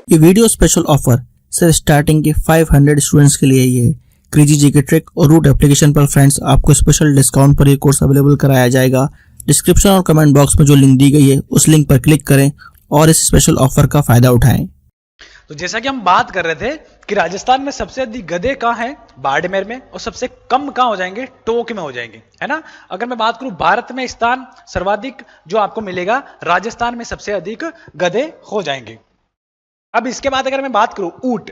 ये video special offer सिर्फ starting के 500 स्टूडेंट्स के लिए ही है। क्रेजी जीके ट्रिक और रूट एप्लीकेशन पर फ्रेंड्स आपको स्पेशल डिस्काउंट पर ये कोर्स अवेलेबल कराया जाएगा। डिस्क्रिप्शन और कमेंट बॉक्स में जो लिंक दी गई है उस लिंक पर क्लिक करें और इस स्पेशल ऑफर का फायदा उठाएं। तो जैसा कि हम बात कर रहे थे कि राजस्थान में सबसे अधिक गधे कहाँ हैं? बाड़मेर में। और सबसे कम कहाँ हो जाएंगे? टोंक में हो जाएंगे, है ना। अगर मैं बात करूं भारत में स्थान सर्वाधिक जो आपको मिलेगा, राजस्थान में सबसे अधिक गधे हो जाएंगे। अब इसके बाद अगर मैं बात करूं ऊंट,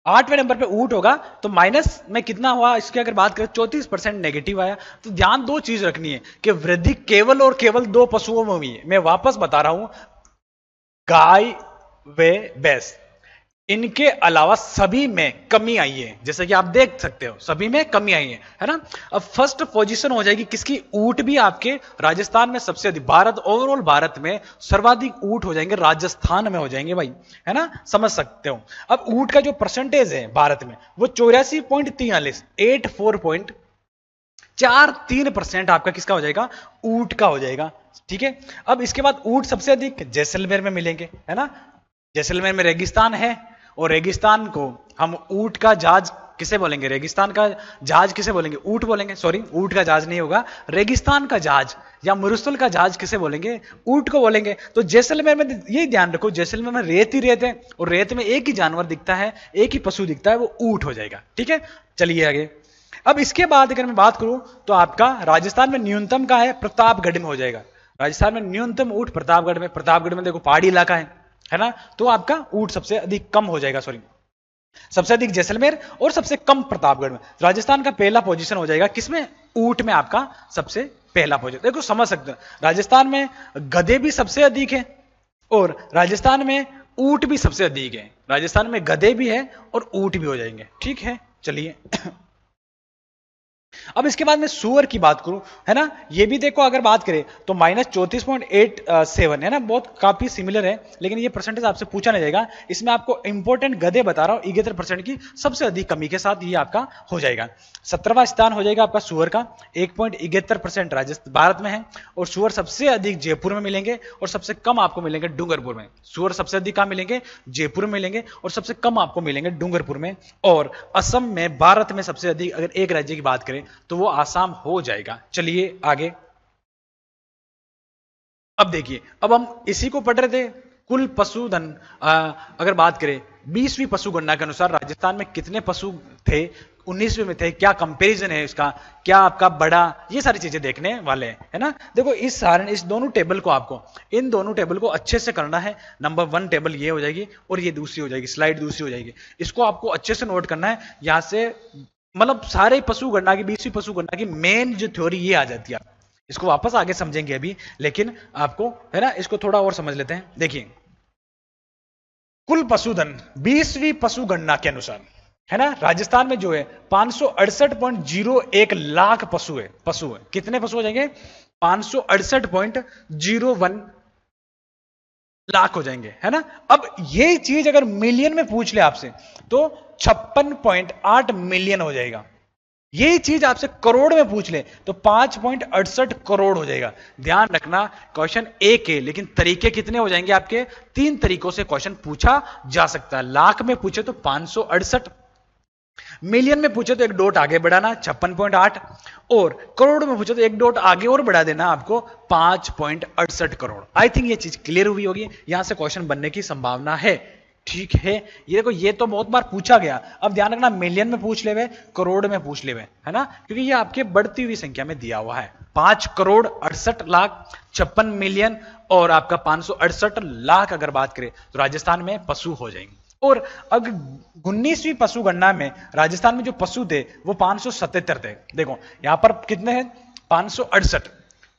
8वें नंबर पे ऊंट होगा, तो माइनस में कितना हुआ इसकी अगर बात करें 34% नेगेटिव आया। तो ध्यान दो चीज रखनी है कि वृद्धि केवल और केवल दो पशुओं में हुई है। मैं वापस बता रहा हूं, गाय व भैंस, इनके अलावा सभी में कमी आई है। जैसे कि आप देख सकते हो सभी में कमी आई है ना। अब फर्स्ट पोजीशन हो जाएगी किसकी? ऊंट भी आपके राजस्थान में सबसे अधिक, भारत ओवरऑल भारत में सर्वाधिक ऊंट हो जाएंगे राजस्थान में हो जाएंगे भाई, है ना, समझ सकते हो। अब ऊंट का जो परसेंटेज है भारत में वो 84.43, 84.43% आपका किसका हो जाएगा? ऊंट का हो जाएगा। ठीक है। अब इसके बाद ऊंट सबसे अधिक जैसलमेर में मिलेंगे, है ना। जैसलमेर में रेगिस्तान है और रेगिस्तान को हम ऊंट का जहाज किसे बोलेंगे? रेगिस्तान का जहाज किसे बोलेंगे? ऊंट बोलेंगे। सॉरी, ऊंट का जहाज नहीं होगा, रेगिस्तान का जहाज या मरुस्थल का जहाज किसे बोलेंगे? ऊंट को बोलेंगे। तो जैसलमेर में यही ध्यान रखो, जैसलमेर में रेत ही रेत है और रेत में एक ही जानवर दिखता है, एक ही पशु दिखता है, वो ऊंट हो जाएगा। ठीक है, चलिए आगे। अब इसके बाद अगर मैं बात करूं तो आपका राजस्थान में न्यूनतम का है, प्रतापगढ़ में हो जाएगा। राजस्थान में न्यूनतम ऊंट प्रतापगढ़ में। प्रतापगढ़ में देखो पहाड़ी इलाका है ना, तो आपका ऊंट सबसे अधिक कम हो जाएगा। सॉरी, सबसे अधिक जैसलमेर और सबसे कम प्रतापगढ़ में। राजस्थान का पहला पोजीशन हो जाएगा किसमें? ऊंट में आपका सबसे पहला पोजीशन। देखो समझ सकते हो, राजस्थान में गधे भी सबसे अधिक है और राजस्थान में ऊंट भी सबसे अधिक है। राजस्थान में गधे भी है और ऊंट भी हो जाएंगे। ठीक है, चलिए। अब इसके बाद में सुअर की बात करूं, है ना, ये भी देखो अगर बात करें तो -34.87 है ना, बहुत काफी सिमिलर है, लेकिन ये परसेंटेज आपसे पूछा नहीं जाएगा। इसमें आपको इंपॉर्टेंट गधे बता रहा हूं, 71% की सबसे अधिक कमी के साथ ये आपका हो जाएगा। 17वां स्थान हो जाएगा आपका सुअर का, 1.71% राजस्थान भारत में है। और सुअर सबसे अधिक जयपुर में मिलेंगे और सबसे कम आपको मिलेंगे डूंगरपुर में। सुअर सबसे अधिक कहां मिलेंगे? जयपुर में मिलेंगे और सबसे कम आपको मिलेंगे डूंगरपुर में। और असम में भारत में सबसे अधिक, अगर एक राज्य की बात करें तो वो आसाम हो जाएगा। चलिए आगे। अब देखिए, अब हम इसी को पढ़ रहे थे, कुल पशुधन। अगर बात करें 20वीं पशु गणना के अनुसार राजस्थान में कितने पशु थे? 19वीं में थे। क्या कंपैरिजन है इसका, क्या आपका बड़ा, ये सारी चीजें देखने वाले हैं, है ना। देखो इस दोनों टेबल को आपको, इन दोनों टेबल को अच्छे से करना है। नंबर 1 टेबल ये हो जाएगी और ये दूसरी हो जाएगी, स्लाइड दूसरी हो जाएगी। इसको आपको अच्छे से नोट करना है। यहां से मतलब सारे पशु गणना की, 20वीं पशु गणना की मेन जो थ्योरी ये आ जाती है। इसको वापस आगे समझेंगे अभी, लेकिन आपको, है ना, इसको थोड़ा और समझ लेते हैं। देखिए, कुल पशुधन 20वीं पशु गणना के अनुसार, है ना, राजस्थान में जो है 568.01 लाख पशु है। कितने पशु हो जाएंगे? 568.01 लाख हो जाएंगे, है ना। अब ये चीज अगर मिलियन में पूछ ले आपसे तो 56.8 मिलियन हो जाएगा। यही चीज आपसे करोड़ में पूछ ले तो 5.68 करोड़ हो जाएगा। ध्यान रखना, क्वेश्चन एक है लेकिन तरीके कितने हो जाएंगे आपके? 3 तरीकों से क्वेश्चन पूछा जा सकता है। लाख में पूछे तो 568, मिलियन में पूछे तो एक डॉट आगे बढ़ाना 56.8, और करोड़ में पूछे तो एक डॉट आगे और बढ़ा देना आपको 5.68 करोड़। आई थिंक ये चीज क्लियर हुई होगी। यहां से क्वेश्चन बनने की संभावना है। ठीक है, ये देखो, ये तो बहुत बार पूछा गया। अब ध्यान रखना, मिलियन में पूछ ले, करोड़ में पूछ ले, है ना, क्योंकि ये आपके बढ़ती हुई संख्या में दिया हुआ है। 5 करोड़ 68 लाख, 56 मिलियन और आपका 568 लाख अगर बात करें तो राजस्थान में पशु हो जाएंगे। और अगर 19वीं पशु गणना में राजस्थान में जो पशु थे वो 577 थे। देखो यहां पर कितने हैं? 568।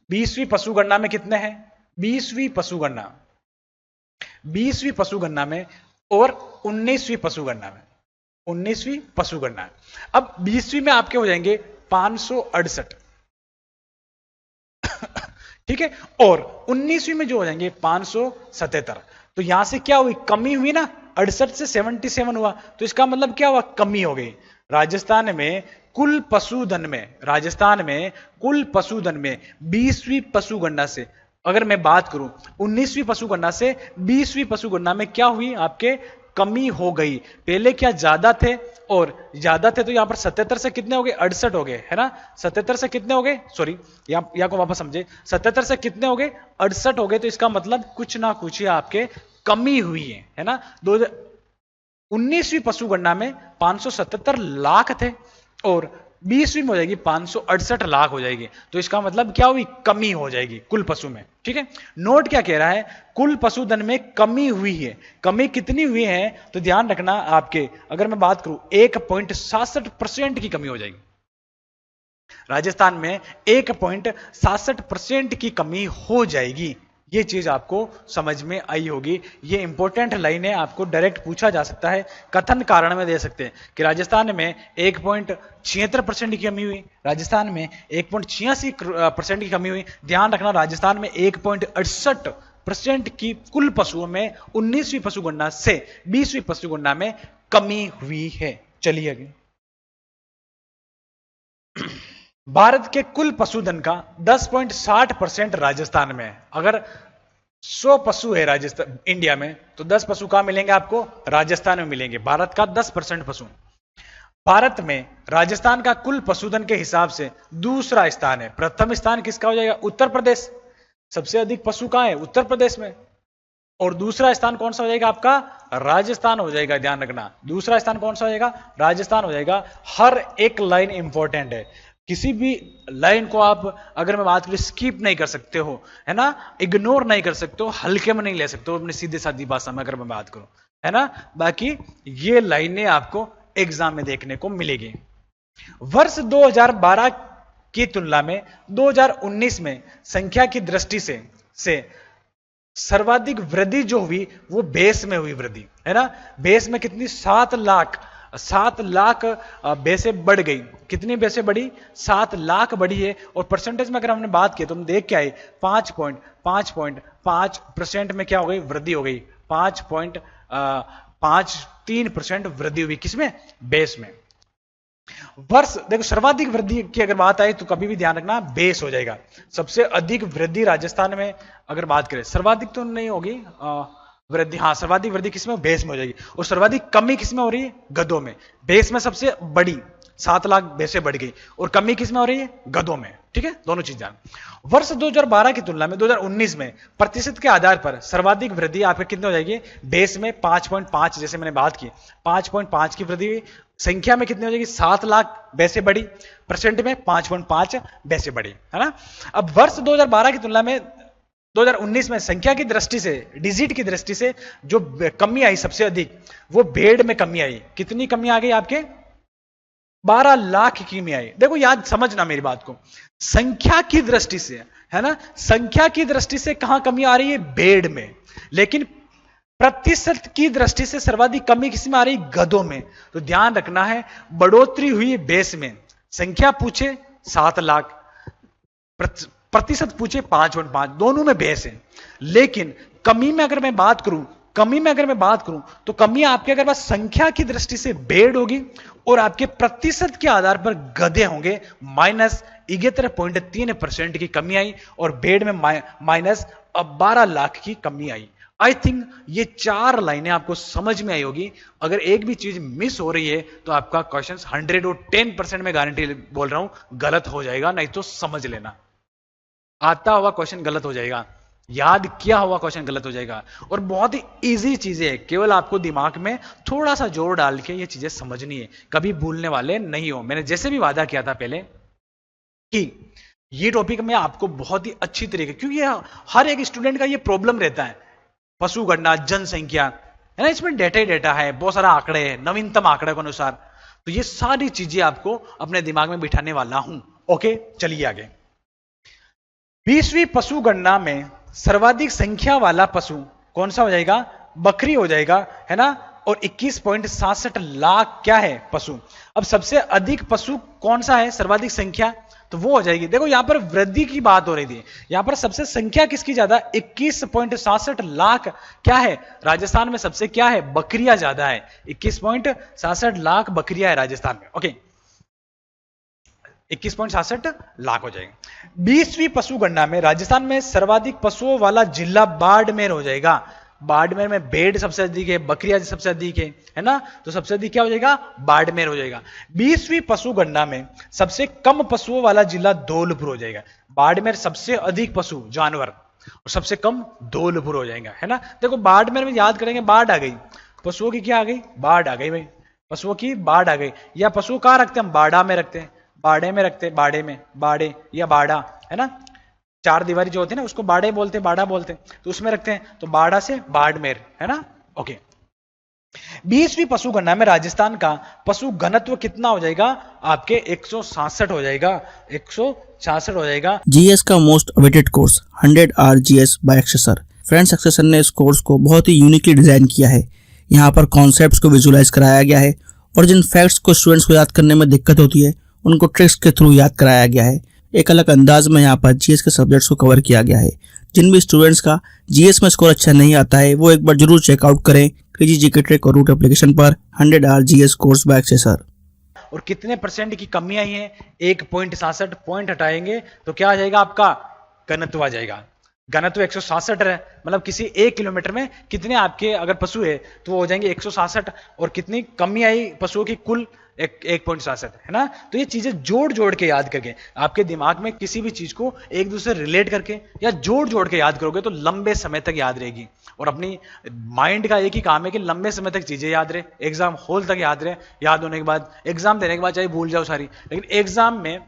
20वीं पशु गणना में कितने हैं? 20वीं पशु गणना में और 19वीं पशु गणना में, 19वीं पशु गणना। अब 20वीं में आपके हो जाएंगे 568, ठीक है, और 19वीं में जो हो जाएंगे 577। तो यहां से क्या हुई? कमी हुई ना, 68 से 77 हुआ, तो इसका मतलब क्या हुआ? कमी हो गई। राजस्थान में कुल पशुधन में 20वीं पशु गणना से अगर मैं बात करूं 19वीं पशु गणना से 20वीं पशु गणना में क्या हुई? आपके कमी हो गई। पहले क्या ज्यादा थे, और ज्यादा थे तो यहां पर 77 से कितने हो गए, 68 हो गए, है ना। 77 से कितने हो गए, सॉरी यहाँ को वापस समझे, 77 से कितने हो गए, 68 हो गए। तो इसका मतलब कुछ ना कुछ आपके कमी हुई है ना। 19वीं पशु गणना में 577 लाख थे, और 20वीं में हो जाएगी 568 लाख हो जाएगी। तो इसका मतलब क्या हुई, कमी हो जाएगी कुल पशु में। ठीक है, नोट क्या कह रहा है, कुल पशुधन में कमी हुई है। कमी कितनी हुई है, तो ध्यान रखना आपके, अगर मैं बात करूं 1.67% की कमी हो जाएगी। राजस्थान में 1.67% की कमी हो जाएगी। ये चीज आपको समझ में आई होगी। ये इंपॉर्टेंट लाइनें आपको डायरेक्ट पूछा जा सकता है, कथन कारण में दे सकते हैं कि राजस्थान में 1.76% की कमी हुई, राजस्थान में 1.86% की कमी हुई। ध्यान रखना, राजस्थान में 1.68% की कुल पशुओं में 19वीं पशु गणना से 20वीं पशु गणना में कमी हुई है। चलिए आगे। भारत के कुल पशुधन का 10.60% राजस्थान में है। अगर 100 पशु है राजस्थान इंडिया में, तो 10 पशु कहां मिलेंगे आपको, राजस्थान में मिलेंगे। भारत का 10% पशु। भारत में राजस्थान का कुल पशुधन के हिसाब से दूसरा स्थान है। प्रथम स्थान किसका हो जाएगा, उत्तर प्रदेश। सबसे अधिक पशु कहां है, उत्तर प्रदेश में। और दूसरा स्थान कौन सा हो जाएगा आपका, राजस्थान हो जाएगा। ध्यान रखना, दूसरा स्थान कौन सा हो जाएगा, राजस्थान हो जाएगा। हर एक लाइन इंपॉर्टेंट है, किसी भी लाइन को आप अगर मैं बात करूं स्किप नहीं कर सकते हो, है ना, इग्नोर नहीं कर सकते हो, हल्के में नहीं ले सकते हो अपनी सीधे सादी भाषा में अगर मैं बात करूं, है ना। बाकी ये लाइनें आपको एग्जाम में देखने को मिलेगी। वर्ष 2012 की तुलना में 2019 में संख्या की दृष्टि से सर्वाधिक वृद्धि जो हुई वो बेस में हुई वृद्धि, है ना। बेस में कितनी, 7 लाख बेसे बढ़ गई। कितनी बेसे बढ़ी, 7 लाख बढ़ी है। और परसेंटेज में अगर हमने बात की तो हम देख के आए 5.5% में क्या हो गई, वृद्धि हो गई। 5.53% वृद्धि हुई, किसमें, बेस में। वर्ष देखो, सर्वाधिक वृद्धि की अगर बात आए तो कभी भी ध्यान रखना बेस हो जाएगा। सबसे अधिक वृद्धि राजस्थान में अगर बात करें, सर्वाधिक तो नहीं होगी वृद्धि, हाँ सर्वाधिक वृद्धि किसमें, बेस में हो जाएगी। और सर्वाधिक कमी किसमें हो रही है, गधों में। बेस में सबसे बड़ी 7 लाख बेसें बढ़ गई, और कमी किसमें हो रही है, गधों में। ठीक है, दोनों चीज जान। वर्ष 2012 की तुलना में 2019 में प्रतिशत के आधार पर सर्वाधिक वृद्धि आपके कितने हो जाएगी, बेस में 5.5, जैसे मैंने बात की 5.5 की वृद्धि हुई। संख्या में कितनी हो जाएगी, 7 लाख बेसें बढ़ी, परसेंट में 5.5 बेसें बढ़ी, है ना। अब वर्ष 2012 की तुलना में 2019 में संख्या की दृष्टि से, डिजिट की दृष्टि से जो कमी आई सबसे अधिक, वो भेड़ में कमी आई। कितनी कमी आ गई आपके, 12 लाख की कमी आई। देखो याद समझना मेरी बात को, संख्या की दृष्टि से, है ना, संख्या की दृष्टि से कहां कमी आ रही है, भेड़ में। लेकिन प्रतिशत की दृष्टि से सर्वाधिक कमी किसमें आ रही, गधों में। तो ध्यान रखना है, बढ़ोतरी हुई बेस में। संख्या पूछे 7 लाख, प्रतिशत पूछे 5.5, दोनों में बेस है। लेकिन कमी में अगर मैं बात करूं, तो कमी आपके अगर बस संख्या की दृष्टि से भेड़ होगी, और आपके प्रतिशत के आधार पर गधे होंगे। -71.3% की कमी आई, और भेड़ में -12 लाख की कमी आई। आई थिंक ये 4 लाइनें आपको समझ में आई होगी। अगर एक भी चीज मिस हो रही है तो आपका क्वेश्चन 110% में गारंटी बोल रहा हूं गलत हो जाएगा, नहीं तो समझ लेना। आता हुआ क्वेश्चन गलत हो जाएगा, याद किया हुआ क्वेश्चन गलत हो जाएगा। और बहुत ही इजी चीजें है, केवल आपको दिमाग में थोड़ा सा जोर डाल के ये चीजें समझनी है, कभी भूलने वाले नहीं हो। मैंने जैसे भी वादा किया था पहले कि ये टॉपिक में आपको बहुत ही अच्छी तरीके, क्योंकि हर एक स्टूडेंट का ये प्रॉब्लम रहता है, पशु गणना, जनसंख्या, है ना, इसमें डेटा ही डेटा है, बहुत सारा आंकड़े है, नवीनतम आंकड़े के अनुसार। तो ये सारी चीजें आपको अपने दिमाग में बिठाने वाला हूं। ओके, चलिए आगे। 20वीं पशु गणना में सर्वाधिक संख्या वाला पशु कौन सा हो जाएगा, बकरी हो जाएगा, है ना। और 21.67 लाख क्या है, पशु। अब सबसे अधिक पशु कौन सा है, सर्वाधिक संख्या, तो वो हो जाएगी। देखो यहां पर वृद्धि की बात हो रही थी, यहां पर सबसे संख्या किसकी ज्यादा, 21.67 लाख क्या है, राजस्थान में सबसे क्या है, बकरियां ज्यादा है। 21.67 लाख बकरियां है राजस्थान में। ओके, 21.67 लाख हो जाएगा। 20वीं पशु गणना में राजस्थान में सर्वाधिक पशुओं वाला जिला बाड़मेर हो जाएगा। बाड़मेर में भेड़ सबसे अधिक है, बकरियां सबसे अधिक है ना, तो सबसे अधिक क्या हो जाएगा, बाड़मेर हो जाएगा। 20वीं पशु गणना में सबसे कम पशुओं वाला जिला धौलपुर हो जाएगा। बाड़मेर सबसे अधिक पशु जानवर और सबसे कम धौलपुर हो जाएगा, है ना। देखो बाड़मेर में याद करेंगे, बाढ़ आ गई, पशुओं की क्या आ गई, बाढ़ आ गई भाई, पशुओं की बाढ़ आ गई। या पशु कहाँ रखते हैं हम, बाड़ा में रखते हैं, बाड़े में रखते हैं, बाड़े में, बाड़े या बाड़ा, है ना, चार दीवारी जो होती है ना उसको बाड़े बोलते हैं, बाड़ा बोलते हैं, तो उसमें रखते हैं, तो बाड़ा से बाड़मेर, है ना। ओके, 20वीं पशु गणना में राजस्थान का पशु घनत्व कितना हो जाएगा आपके, 166 हो जाएगा, 166 हो जाएगा। जीएस का most awaited course 100 R GS by एक्सेसर। फ्रेंड्स, एक्सेसर ने इस कोर्स को बहुत ही यूनिकली डिजाइन किया है। यहाँ पर कॉन्सेप्ट्स को विजुलाइज कराया गया है और जिन फैक्ट्स को स्टूडेंट्स को याद करने में दिक्कत होती है उनको ट्रिक्स के थ्रू याद कराया गया है। एक अलग अंदाज में यहाँ पर जीएस के सब्जेक्ट्स को कवर किया गया है। जिन भी स्टूडेंट्स का जीएस में स्कोर अच्छा नहीं आता है वो एक बार जरूर चेकआउट करें क्रेजी जीके ट्रिक और रूट एप्लीकेशन पर 100 आर जीएस कोर्स बाय एक्सेसर। और कितने परसेंट की कमी आई है, 1.67 पॉइंट हटाएंगे तो क्या आ जाएगा आपका, घनत्व आ जाएगा। घनत्व 166 है, मतलब किसी 1 किलोमीटर में कितने आपके अगर पशु है तो वो हो जाएंगे 166, और कितनी कमी आई पशुओं की, कुल 1.67, है ना। तो ये चीजें जोड़ जोड़ के याद करके आपके दिमाग में किसी भी चीज को एक दूसरे रिलेट करके या जोड़ जोड़ के याद करोगे तो लंबे समय तक याद रहेगी। और अपनी माइंड का एक ही काम है कि लंबे समय तक चीजें याद रहे, एग्जाम हॉल तक याद रहे, याद होने के बाद एग्जाम देने के बाद चाहे भूल जाओ सारी, लेकिन एग्जाम में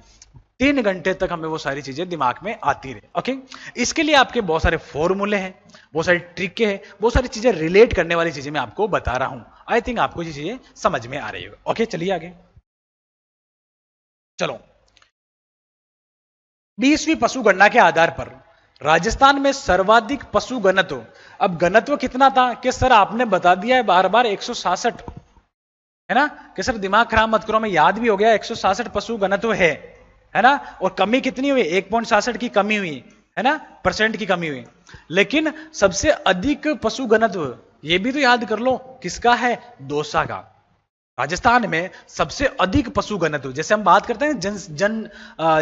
3 घंटे तक हमें वो सारी चीजें दिमाग में आती रहे। ओके, इसके लिए आपके बहुत सारे फॉर्मूले हैं, बहुत सारी ट्रिकें हैं, बहुत सारी चीजें रिलेट करने वाली चीजें मैं आपको बता रहा हूं। आई थिंक आपको ये चीजें समझ में आ रही होगी। ओके, चलिए आगे चलो। 20वीं पशु गणना के आधार पर राजस्थान में सर्वाधिक पशु घनत्व, अब घनत्व कितना था कि सर आपने बता दिया है बार बार 166, है ना, कि सर दिमाग खराब मत करो, मैं याद भी हो गया 166 पशु घनत्व है ना। और कमी कितनी हुई, 1.66 की कमी हुई, है ना, परसेंट की कमी हुई। लेकिन सबसे अधिक पशु घनत्व ये भी तो याद कर लो किसका है, दौसा का। राजस्थान में सबसे अधिक पशु घनत्व, जैसे हम बात करते हैं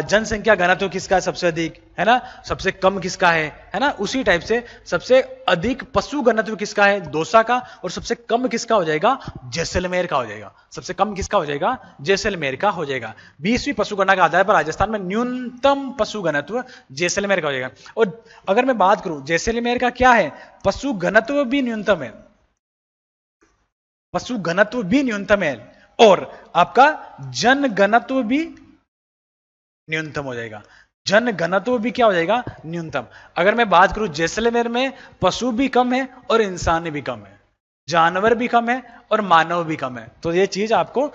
जनसंख्या घनत्व किसका है सबसे अधिक, है ना, सबसे कम किसका है ना, उसी टाइप से सबसे अधिक पशु घनत्व किसका है, दौसा का, और सबसे कम किसका हो जाएगा, जैसलमेर का हो जाएगा। सबसे कम किसका हो जाएगा, जैसलमेर का हो जाएगा। 20वीं पशु गणना के आधार पर राजस्थान में न्यूनतम पशु घनत्व जैसलमेर का हो जाएगा। और अगर मैं बात करूं जैसलमेर का क्या है, पशु घनत्व भी न्यूनतम है, पशु घनत्व भी न्यूनतम है, और आपका जन घनत्व भी न्यूनतम हो जाएगा। जन घनत्व भी क्या हो जाएगा, न्यूनतम। अगर मैं बात करूं जैसलमेर में पशु भी कम है और इंसान भी कम है, जानवर भी कम है और मानव भी कम है। तो ये चीज आपको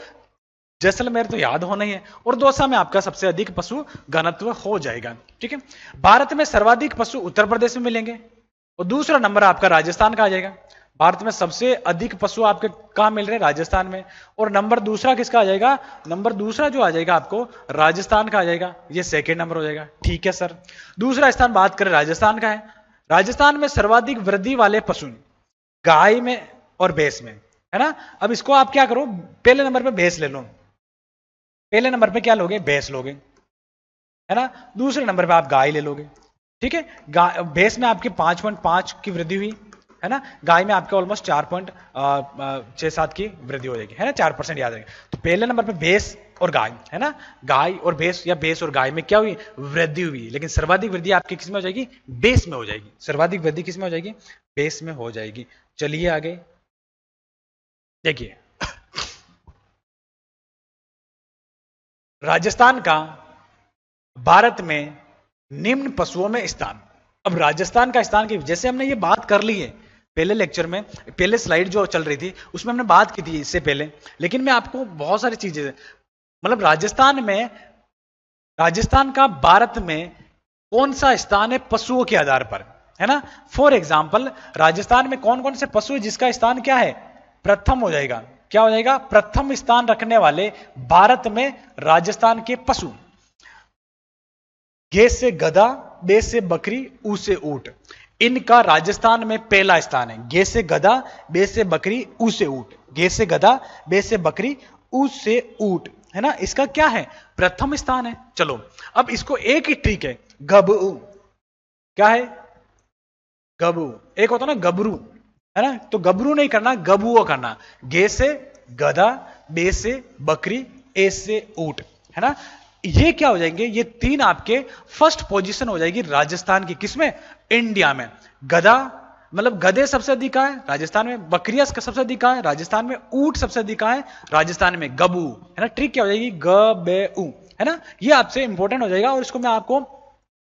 जैसलमेर तो याद होना ही है, और दौसा में आपका सबसे अधिक पशु घनत्व हो जाएगा। ठीक है, भारत में सर्वाधिक पशु उत्तर प्रदेश में मिलेंगे और दूसरा नंबर आपका राजस्थान का आ जाएगा। भारत में सबसे अधिक पशु आपके कहां मिल रहे हैं, राजस्थान में, और नंबर दूसरा किसका आ जाएगा, नंबर दूसरा जो आ जाएगा आपको राजस्थान का आ जाएगा, ये सेकंड नंबर हो जाएगा। ठीक है सर, दूसरा स्थान बात करें राजस्थान का है। राजस्थान में सर्वाधिक वृद्धि वाले पशु गाय में और भैंस में, है ना। अब इसको आप क्या करो, पहले नंबर पे भैंस ले लो, पहले नंबर पे क्या लोगे, भैंस लोगे, है ना। दूसरे नंबर पे आप गाय ले लोगे। ठीक है, भैंस में आपके 5.5 की वृद्धि हुई, है ना। गाय में आपके ऑलमोस्ट 4.67 की वृद्धि हो जाएगी, है ना, 4% याद रहेगा। तो पहले नंबर पे भैंस और गाय, है ना, गाय और भैंस या भैंस और गाय में क्या हुई, वृद्धि हुई। लेकिन सर्वाधिक वृद्धि आपकी किस में हो जाएगी, भैंस में हो जाएगी। सर्वाधिक वृद्धि किस में हो जाएगी, भैंस में हो जाएगी। चलिए आगे देखिए, राजस्थान का भारत में निम्न पशुओं में स्थान। अब राजस्थान का स्थान की, जैसे हमने ये बात कर ली है पहले लेक्चर में, पहले स्लाइड जो चल रही थी उसमें हमने बात की थी इससे पहले, लेकिन मैं आपको बहुत सारी चीजें, मतलब राजस्थान का भारत में कौन सा स्थान है पशुओं के आधार पर, है ना। फॉर एग्जाम्पल राजस्थान में कौन कौन से पशु है जिसका स्थान क्या है, प्रथम हो जाएगा। क्या हो जाएगा, प्रथम स्थान रखने वाले भारत में राजस्थान के पशु, गे से गधा, बे से बकरी, ऊ से ऊंट, इनका राजस्थान में पहला स्थान है। गे से गधा, बे से बकरी, ऊ से ऊंट, गे से गधा, बे से बकरी, ऊ से ऊंट, है ना, इसका क्या है, प्रथम स्थान है। चलो अब इसको एक ही ट्रिक है, गबरू, क्या है, गबरू, एक होता ना गबरू, है ना। तो गबरू नहीं करना, गबुओ करना। गे से गधा, बे से बकरी, ए से ऊंट, है ना। ये क्या हो जाएंगे, ये तीन आपके फर्स्ट पोजीशन हो जाएगी राजस्थान की, किसमें, इंडिया में। गधा मतलब गधे सबसे अधिक कहां है, राजस्थान में। बकरियां सबसे अधिक कहां है, राजस्थान में। ऊंट सबसे अधिक कहां है, राजस्थान में। गबू, है ना। ट्रिक क्या हो जाएगी, ग बे ऊ, है ना। ये आपसे इंपॉर्टेंट हो जाएगा। और इसको मैं आपको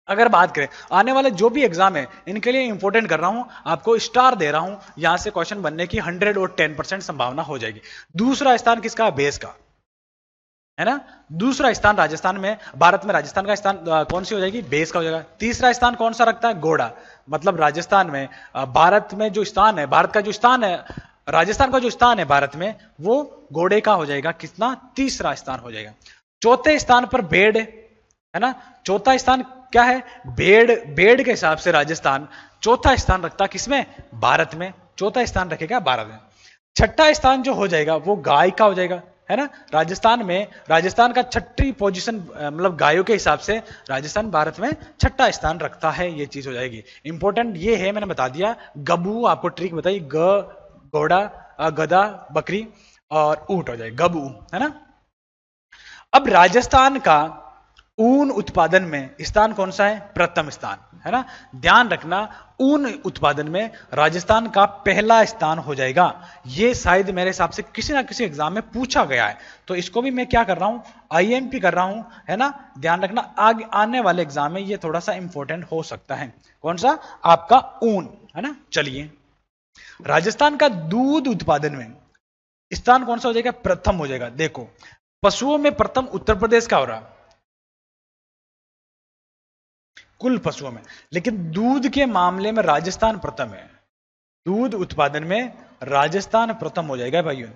अगर बात करें आने वाले जो भी एग्जाम है इनके लिए इंपॉर्टेंट कर रहा हूं, आपको स्टार दे रहा हूं, यहां से क्वेश्चन बनने की 110% संभावना हो जाएगी। दूसरा स्थान किसका, बेस का, है ना। दूसरा स्थान राजस्थान में, भारत में राजस्थान का स्थान कौन सी हो जाएगी, बेस का हो जाएगा। तीसरा स्थान कौन सा रखता है, घोड़ा, मतलब राजस्थान में, भारत में जो स्थान है, भारत का जो स्थान है, राजस्थान का जो स्थान है भारत में, वो घोड़े का हो जाएगा, कितना, तीसरा स्थान हो जाएगा। चौथे स्थान पर भेड़, है ना। चौथा स्थान क्या है, भेड़ के हिसाब से राजस्थान चौथा स्थान रखता किसमें, भारत में। चौथा स्थान रखेगा भारत में। छठा स्थान जो हो जाएगा वो गाय का हो जाएगा, है ना। राजस्थान में, राजस्थान का छठी पोजीशन मतलब गायों के हिसाब से राजस्थान भारत में छठा स्थान रखता है, ये चीज हो जाएगी। इंपॉर्टेंट ये है, मैंने बता दिया। गबू आपको ट्रिक बताई, घोड़ा, गधा, बकरी और ऊंट हो जाएगा, गबू, है ना। अब राजस्थान का ऊन उत्पादन में स्थान कौन सा है, प्रथम स्थान, है ना। ध्यान रखना, ऊन उत्पादन में राजस्थान का पहला स्थान हो जाएगा। ये शायद मेरे हिसाब से किसी ना किसी एग्जाम में पूछा गया है, तो इसको भी मैं क्या कर रहा हूं, आईएमपी कर रहा हूं, है ना। ध्यान रखना, आगे आने वाले एग्जाम में ये थोड़ा सा इंपॉर्टेंट हो सकता है। कौन सा, आपका ऊन, है ना। चलिए, राजस्थान का दूध उत्पादन में स्थान कौन सा हो जाएगा, प्रथम हो जाएगा। देखो, पशुओं में प्रथम उत्तर प्रदेश का हो रहा, कुल पशुओं में, लेकिन दूध के मामले में राजस्थान प्रथम है। दूध उत्पादन में राजस्थान प्रथम हो जाएगा भाइयों।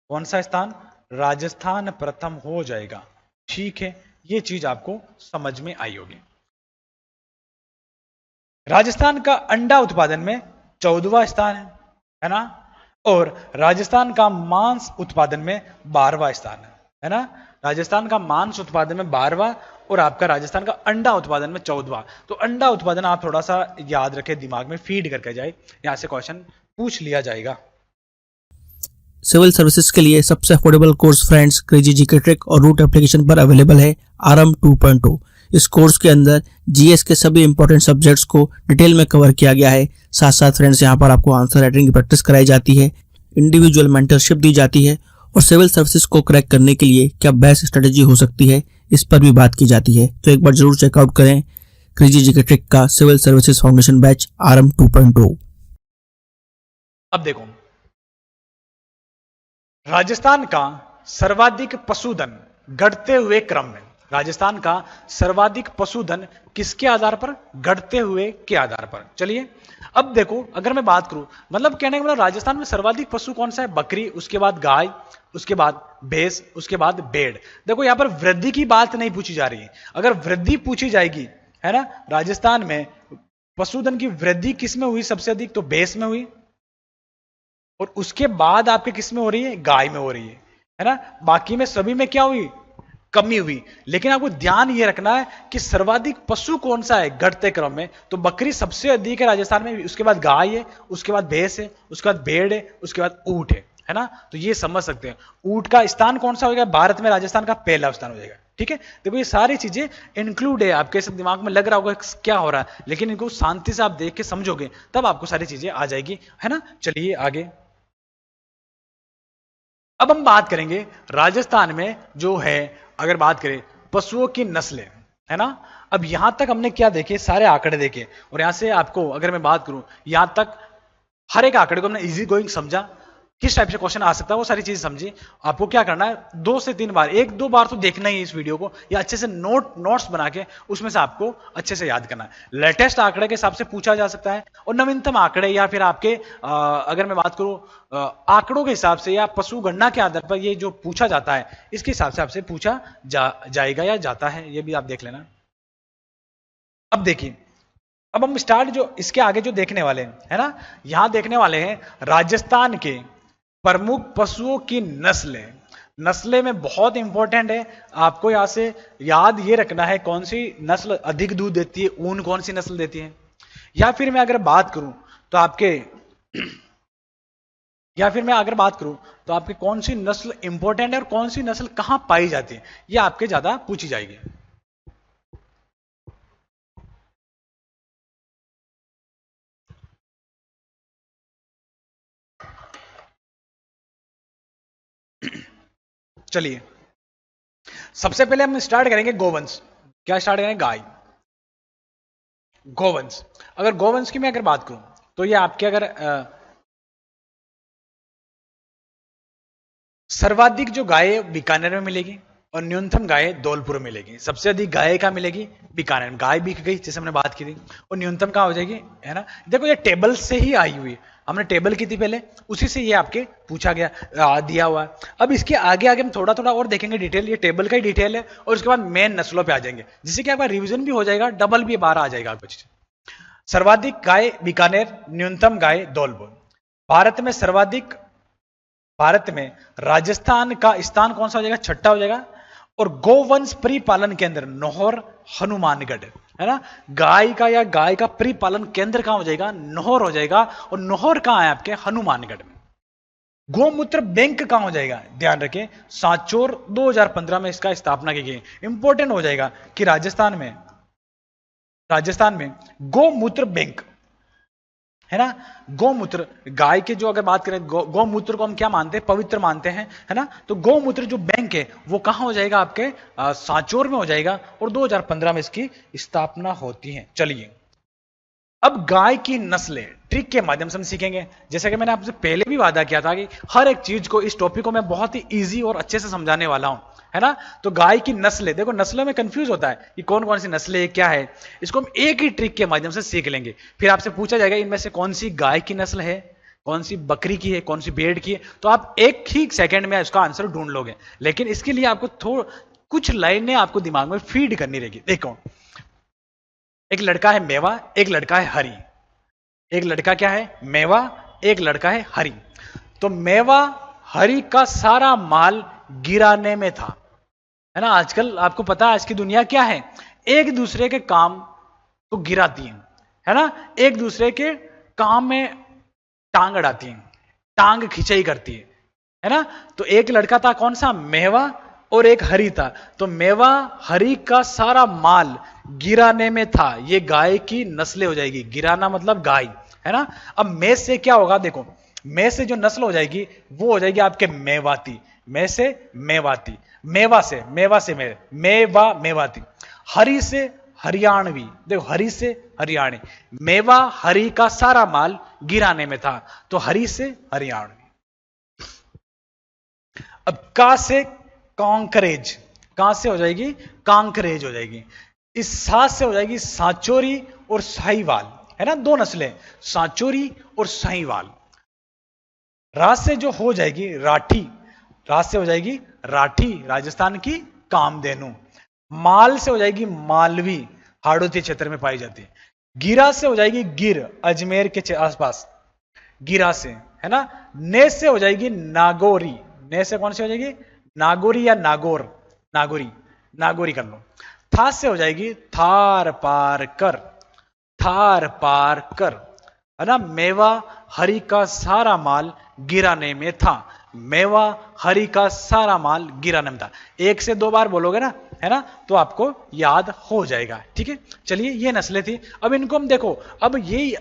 कौन सा स्थान, राजस्थान प्रथम हो जाएगा, ठीक है। ये चीज आपको समझ में आई होगी। राजस्थान का अंडा उत्पादन में 14वां स्थान है ना। और राजस्थान का मांस उत्पादन में 12वां स्थान है ना। राजस्थान का मांस उत्पादन में 12वां और आपका राजस्थान का अंडा उत्पादन में 14वां। तो अंडा उत्पादन आप थोड़ा सा याद रखें, दिमाग में फीड करके जाए, यहां से क्वेश्चन पूछ लिया जाएगा। सिविल सर्विसेज के लिए सबसे affordable course friends crazy GK trick और रूट एप्लीकेशन पर अवेलेबल है आरएम 2.0। इस कोर्स के अंदर जीएस के सभी इंपॉर्टेंट सब्जेक्ट्स को डिटेल में कवर किया गया है। साथ साथ फ्रेंड्स यहाँ पर आपको आंसर राइटिंग की प्रैक्टिस कराई जाती है, इंडिविजुअल मेंटरशिप दी जाती है और सिविल सर्विसेज को क्रैक करने के लिए क्या बेस्ट स्ट्रेटेजी हो सकती है, इस पर भी बात की जाती है। तो एक बार जरूर चेकआउट करें क्रेजी जीके ट्रिक का सिविल सर्विसेज फाउंडेशन बैच आरएम 2.0। अब देखो, राजस्थान का सर्वाधिक पशुधन घटते हुए क्रम में, राजस्थान का सर्वाधिक पशुधन किसके आधार पर, घटते हुए के आधार पर। चलिए, अब देखो, अगर मैं बात करूं, मतलब कहने का मतलब राजस्थान में सर्वाधिक पशु कौन सा है, बकरी, उसके बाद गाय, उसके बाद भैंस, उसके बाद भेड़। देखो, यहां पर वृद्धि की बात नहीं पूछी जा रही है। अगर वृद्धि पूछी जाएगी, है ना, राजस्थान में पशुधन की वृद्धि किस में हुई सबसे अधिक, तो भैंस में हुई, और उसके बाद आपके किस में हो रही है, गाय में हो रही है ना। बाकी में सभी में क्या हुई, कमी हुई। लेकिन आपको ध्यान ये रखना है कि सर्वाधिक पशु कौन सा है घटते क्रम में, तो बकरी सबसे अधिक है राजस्थान में, उसके बाद गाय है, उसके बाद भैंस है, उसके बाद भेड़ है, उसके बाद ऊंट है ना। तो ये समझ सकते हैं ऊंट का स्थान कौन सा हो जाएगा, भारत में राजस्थान का पहला स्थान हो जाएगा, ठीक है। देखो, ये सारी चीजें इंक्लूड है, आपके सब दिमाग में लग रहा होगा क्या हो रहा है, लेकिन इनको शांति से आप देख के समझोगे तब आपको सारी चीजें आ जाएगी, है ना। चलिए आगे, अब हम बात करेंगे राजस्थान में जो है, अगर बात करें पशुओं की नस्लें, है ना। अब यहां तक हमने क्या देखे, सारे आंकड़े देखे, और यहां से आपको अगर मैं बात करूं, यहां तक हर एक आंकड़े को हमने इजी गोइंग समझा, किस टाइप से क्वेश्चन आ सकता है वो सारी चीज समझी। आपको क्या करना है, 2 से 3 बार, 1-2 बार तो देखना ही है इस वीडियो को, या अच्छे से नोट्स बना के उसमें से आपको अच्छे से याद करना है। लेटेस्ट आंकड़े के हिसाब से पूछा जा सकता है, और नवीनतम आंकड़े या फिर आपके अगर मैं बात करूं आंकड़ों के हिसाब से या पशु गणना के आधार पर ये जो पूछा जाता है, इसके हिसाब से आपसे पूछा जाएगा या जाता है, ये भी आप देख लेना। अब देखिए, अब हम स्टार्ट जो इसके आगे जो देखने वाले हैं, है ना, यहां देखने वाले हैं राजस्थान के प्रमुख पशुओं की नस्लें। नस्लें में बहुत इंपॉर्टेंट है, आपको यहां से याद ये रखना है कौन सी नस्ल अधिक दूध देती है, ऊन कौन सी नस्ल देती है। या फिर मैं अगर बात करूं तो आपके या फिर मैं अगर बात करूं तो आपकी कौन सी नस्ल इंपॉर्टेंट है और कौन सी नस्ल कहां पाई जाती है, ये आपके ज्यादा पूछी जाएगी। चलिए सबसे पहले हम स्टार्ट करेंगे गोवंश। क्या स्टार्ट करेंगे? गाय, गोवंश। अगर गोवंश की मैं अगर बात करूं तो ये आपके अगर सर्वाधिक जो गाय बीकानेर में मिलेगी और न्यूनतम गाय धौलपुर में मिलेगी। सबसे अधिक गाय कहां मिलेगी? बीकानेर में। गाय बिक गई जैसे हमने बात की थी, और न्यूनतम कहां हो जाएगी, है ना। देखो ये टेबल से ही आई हुई, हमने टेबल की थी पहले, उसी से ये आपके पूछा गया, दिया हुआ है। अब इसके आगे आगे हम थोड़ा थोड़ा और देखेंगे डिटेल, ये टेबल का ही डिटेल है, और उसके बाद मेन नस्लों पे आ जाएंगे, जिससे कि आपका रिवीजन भी हो जाएगा, डबल भी 12 आ जाएगा कुछ। सर्वाधिक गाय बीकानेर, न्यूनतम गाय धौलपुर। भारत में राजस्थान का स्थान कौन सा हो जाएगा? छठा हो जाएगा। और गोवंश परिपालन केंद्र नौहर, हनुमानगढ़, है ना। गाय का या गाय का परिपालन केंद्र कहां हो जाएगा? नौहर हो जाएगा। और नौहर कहां है आपके? हनुमानगढ़ में। गोमूत्र बैंक कहां हो जाएगा? ध्यान रखें, सांचौर 2015 में इसका स्थापना की गई। इंपॉर्टेंट हो जाएगा कि राजस्थान में गोमूत्र बैंक, है ना। गोमूत्र, गाय के जो अगर बात करें, गोमूत्र को हम क्या मानते हैं? पवित्र मानते हैं, है ना। तो गोमूत्र जो बैंक है वो कहां हो जाएगा? आपके सांचौर में हो जाएगा, और 2015 में इसकी स्थापना होती है। चलिए अब गाय की नस्लें ट्रिक के माध्यम से हम सीखेंगे। जैसे कि मैंने आपसे पहले भी वादा किया था कि हर एक चीज को, इस टॉपिक को मैं बहुत ही इजी और अच्छे से समझाने वाला हूं, है ना। तो गाय की नस्लें, देखो नस्लों में कंफ्यूज होता है कि कौन कौन सी नस्लें क्या है, इसको हम एक ही ट्रिक के माध्यम से सीख लेंगे। फिर आपसे पूछा जाएगा इनमें से कौन सी गाय की नस्ल है, कौन सी बकरी की है, कौन सी भेड़ की है, तो आप एक ही सेकंड में इसका आंसर ढूंढ लोगे। लेकिन इसके लिए आपको कुछ लाइनें आपको दिमाग में फीड करनी रहेगी। देखो, एक लड़का है मेवा, एक लड़का है हरी। एक लड़का क्या है? मेवा, एक लड़का है हरी। तो मेवा हरी का सारा माल गिराने में था, है ना। आजकल आपको पता है आज की दुनिया क्या है, एक दूसरे के काम को गिराती है ना, एक दूसरे के काम में टांग अड़ाती है, टांग खिंचाई करती है ना। तो एक लड़का था कौन सा? मेवा, और एक हरी था। तो मेवा हरी का सारा माल गिराने में था, ये गाय की नस्लें हो जाएगी। गिराना मतलब गाय, है ना। अब में से क्या होगा? देखो, में से जो नस्ल हो जाएगी वो हो जाएगी आपके मेवाती। में से मेवाती, मेवा से मेवा मेवाती। हरी से हरियाणवी, देखो हरी से हरियाणी। मेवा हरी का सारा माल गिराने में था, तो हरी से हरियाणवी। अब का से कांकरेज, कहां से हो जाएगी? कांकरेज हो जाएगी। इस सात से हो जाएगी सांचोरी और साहिवाल, है ना। दो नस्लें, सांचोरी और साहिवाल। रात से जो हो जाएगी राठी, रात से हो जाएगी राठी, राजस्थान की कामधेनु। माल से हो जाएगी मालवी, हाड़ौती क्षेत्र में पाई जाती है। गिरा से हो जाएगी गिर, अजमेर के आसपास, गिरा से, है ना। ने से हो जाएगी नागौरी, ने से कौन सी हो जाएगी? नागौरी या नागौर, नागौरी कर लो। था से हो जाएगी थार पार कर, थार पार कर, है ना। मेवा हरी का सारा माल गिराने में था, मेवा हरी का सारा माल गिराने में था। एक से दो बार बोलोगे ना, है ना, तो आपको याद हो जाएगा। ठीक है, चलिए ये नस्लें थी। अब इनको हम देखो, अब ये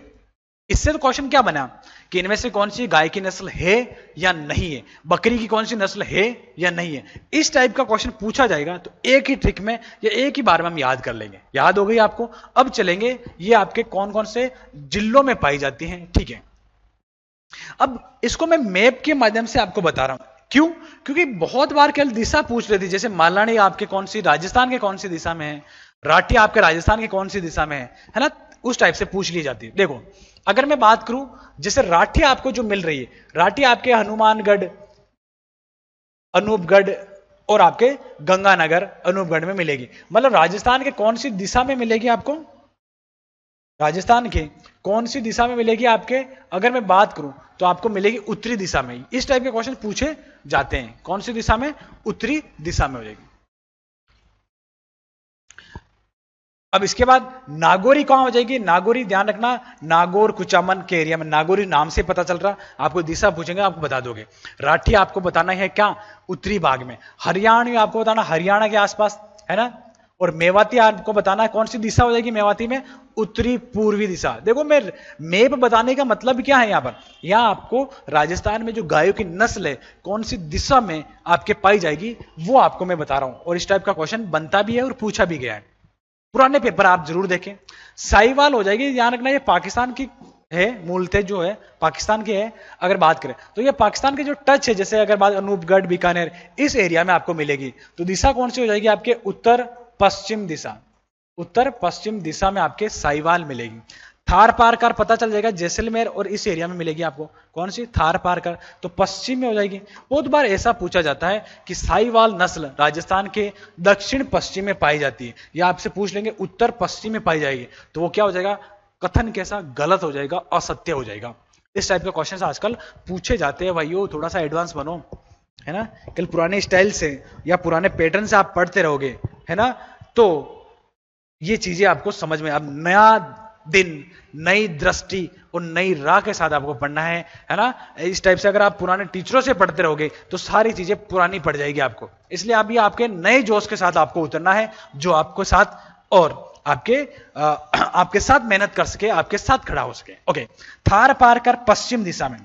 इससे तो क्वेश्चन क्या बना कि इनमें से कौन सी गाय की नस्ल है या नहीं है, बकरी की कौन सी नस्ल है या नहीं है। इस टाइप का क्वेश्चन पूछा जाएगा तो एक ही ट्रिक में या एक ही बार में हम याद कर लेंगे। याद हो गई आपको? अब चलेंगे ये आपके कौन कौन से जिलों में पाई जाती हैं। ठीक है, अब इसको मैं मैप के माध्यम से आपको बता रहा हूं। क्यों? क्योंकि बहुत बार केवल दिशा पूछ रही थी, जैसे मालानी आपके कौन सी राजस्थान के कौन सी दिशा में है, राठी आपके राजस्थान के कौन सी दिशा में है ना, उस टाइप से पूछ ली जाती है। देखो अगर मैं बात करूं, जैसे राठी आपको जो मिल रही है, राठी आपके हनुमानगढ़, अनूपगढ़ और आपके गंगानगर अनूपगढ़ में मिलेगी। मतलब राजस्थान के कौन सी दिशा में मिलेगी आपको? राजस्थान के कौन सी दिशा में मिलेगी आपके? अगर मैं बात करूं तो आपको मिलेगी उत्तरी दिशा में। इस टाइप के क्वेश्चन पूछे जाते हैं। कौन सी दिशा में? उत्तरी दिशा में हो जाएगी। अब इसके बाद नागौरी कहां हो जाएगी? नागौरी ध्यान रखना, नागौर कुचामन के एरिया में, नागौरी नाम से पता चल रहा, आपको दिशा पूछेंगे आपको बता दोगे। राठी आपको बताना है क्या? उत्तरी भाग में। हरियाणा आपको बताना हरियाणा के आसपास, है ना। और मेवाती आपको बताना है कौन सी दिशा हो जाएगी मेवाती में? उत्तरी पूर्वी दिशा। देखो मैं मैप बताने का मतलब क्या है यहां पर, यहां आपको राजस्थान में जो गायों की नस्ल है कौन सी दिशा में आपके पाई जाएगी वो आपको मैं बता रहा हूं। और इस टाइप का क्वेश्चन बनता भी है और पूछा भी गया है, पुराने पेपर आप जरूर देखें। साहिवाल हो जाएगी, ध्यान रखना ये पाकिस्तान की है, मूलतः जो है पाकिस्तान की है। अगर बात करें तो ये पाकिस्तान के जो टच है, जैसे अगर बात अनूपगढ़ बीकानेर इस एरिया में आपको मिलेगी, तो दिशा कौन सी हो जाएगी आपके? उत्तर पश्चिम दिशा। उत्तर पश्चिम दिशा में आपके साहिवाल मिलेगी। थार पारकर पता चल जाएगा जैसलमेर और इस एरिया में मिलेगी आपको, कौन सी? थार पारकर, तो पश्चिम में हो जाएगी। बहुत बार ऐसा पूछा जाता है कि साहिवाल नस्ल राजस्थान के दक्षिण पश्चिम में पाई जाती है, या आपसे पूछ लेंगे उत्तर पश्चिम में पाई जाएगी, तो वो क्या हो जाएगा? कथन कैसा? गलत हो जाएगा, असत्य हो जाएगा। इस टाइप के क्वेश्चन आजकल पूछे जाते हैं भाइयों, थोड़ा सा एडवांस बनो, है ना। कल पुराने स्टाइल से या पुराने पैटर्न से आप पढ़ते रहोगे, है ना, तो ये चीजें आपको समझ में, अब नया दिन नई दृष्टि और नई राह के साथ आपको पढ़ना है ना। इस टाइप से अगर आप पुराने टीचरों से पढ़ते रहोगे तो सारी चीजें पुरानी पड़ जाएगी आपको। इसलिए अभी आपके नए जोश के साथ आपको उतरना है, जो आपको साथ और आपके साथ मेहनत कर सके, आपके साथ खड़ा हो सके। ओके, थार पार कर पश्चिम दिशा में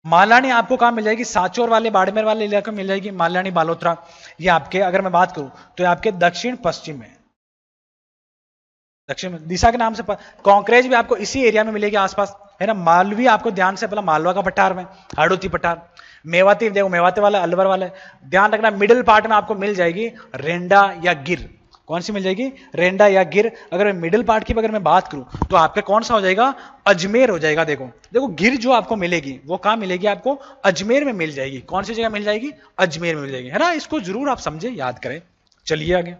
मालानी आपको कहां मिल जाएगी? सांचौर वाले बाड़मेर वाले इलाके में मिल जाएगी मालानी बालोतरा। ये आपके, अगर मैं बात करूं तो ये आपके दक्षिण पश्चिम में, दक्षिण दिशा के नाम से। कांकरेज भी आपको इसी एरिया में मिलेगी आसपास, है ना। मालवी आपको ध्यान से, पहला मालवा का पठार में, हाड़ोती पठार। मेवाती देखो, मेवाती वाला अलवर वाले ध्यान रखना, मिडिल पार्ट में आपको मिल जाएगी रेंडा या गिर। कौन सी मिल जाएगी? रेंडा या गिर। अगर मैं मिडिल पार्ट की अगर मैं बात करूं तो आपका कौन सा हो जाएगा? अजमेर हो जाएगा। देखो देखो गिर जो आपको मिलेगी वो कहां मिलेगी? आपको अजमेर में मिल जाएगी। कौन सी जगह मिल जाएगी? अजमेर में मिल जाएगी, है ना। इसको जरूर आप समझे, याद करें। चलिए आगे।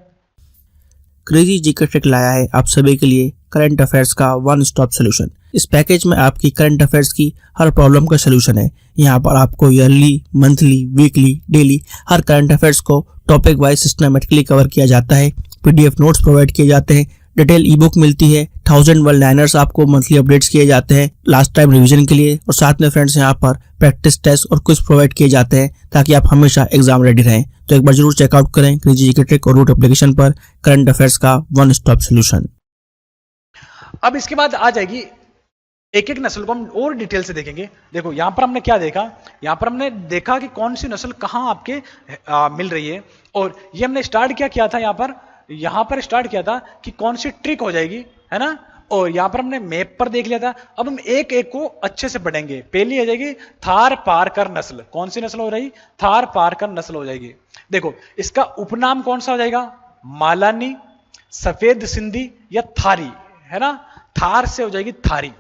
क्रेजी जीके ट्रिक लाया है आप सभी के लिए करंट अफेयर्स का वन स्टॉप सोल्यूशन। इस पैकेज में आपकी करंट अफेयर्स की हर प्रॉब्लम का सोल्यूशन है। यहाँ पर आपको ईयरली, मंथली, वीकली, डेली हर करंट अफेयर्स को टॉपिक वाइज सिस्टमेटिकली कवर किया जाता है। पीडीएफ नोट्स प्रोवाइड किए जाते हैं, डिटेल ई बुक मिलती है, 1000 वर्ड लाइनर्स आपको मंथली अपडेट्स किए जाते हैं लास्ट टाइम रिवीजन के लिए, और साथ में फ्रेंड्स यहाँ पर प्रैक्टिस टेस्ट और क्विज प्रोवाइड किए जाते हैं ताकि आप हमेशा एग्जाम रेडी रहें। तो एक बार जरूर चेकआउट करें क्रेजी जीके ट्रिक और रूट एप्लीकेशन पर करंट अफेयर्स का वन स्टॉप सोल्यूशन। अब इसके बाद आ जाएगी एक एक नस्ल को हम और डिटेल से देखेंगे। देखो यहां पर हमने क्या देखा, यहां पर हमने देखा कि कौन सी नस्ल कहां आपके मिल रही है, और ये हमने स्टार्ट क्या किया था, यहां पर स्टार्ट किया था कि कौन सी ट्रिक हो जाएगी, है ना। और यहां पर हमने मैप पर देख लिया था। अब हम एक एक को अच्छे से पढ़ेंगे। पहली हो जाएगी थार पारकर नस्ल। कौन सी नस्ल हो रही? थार पारकर नस्ल हो जाएगी। देखो इसका उपनाम कौन सा हो जाएगा? मालानी, सफेद सिंधी या थारी, है ना। थार से हो जाएगी थारी,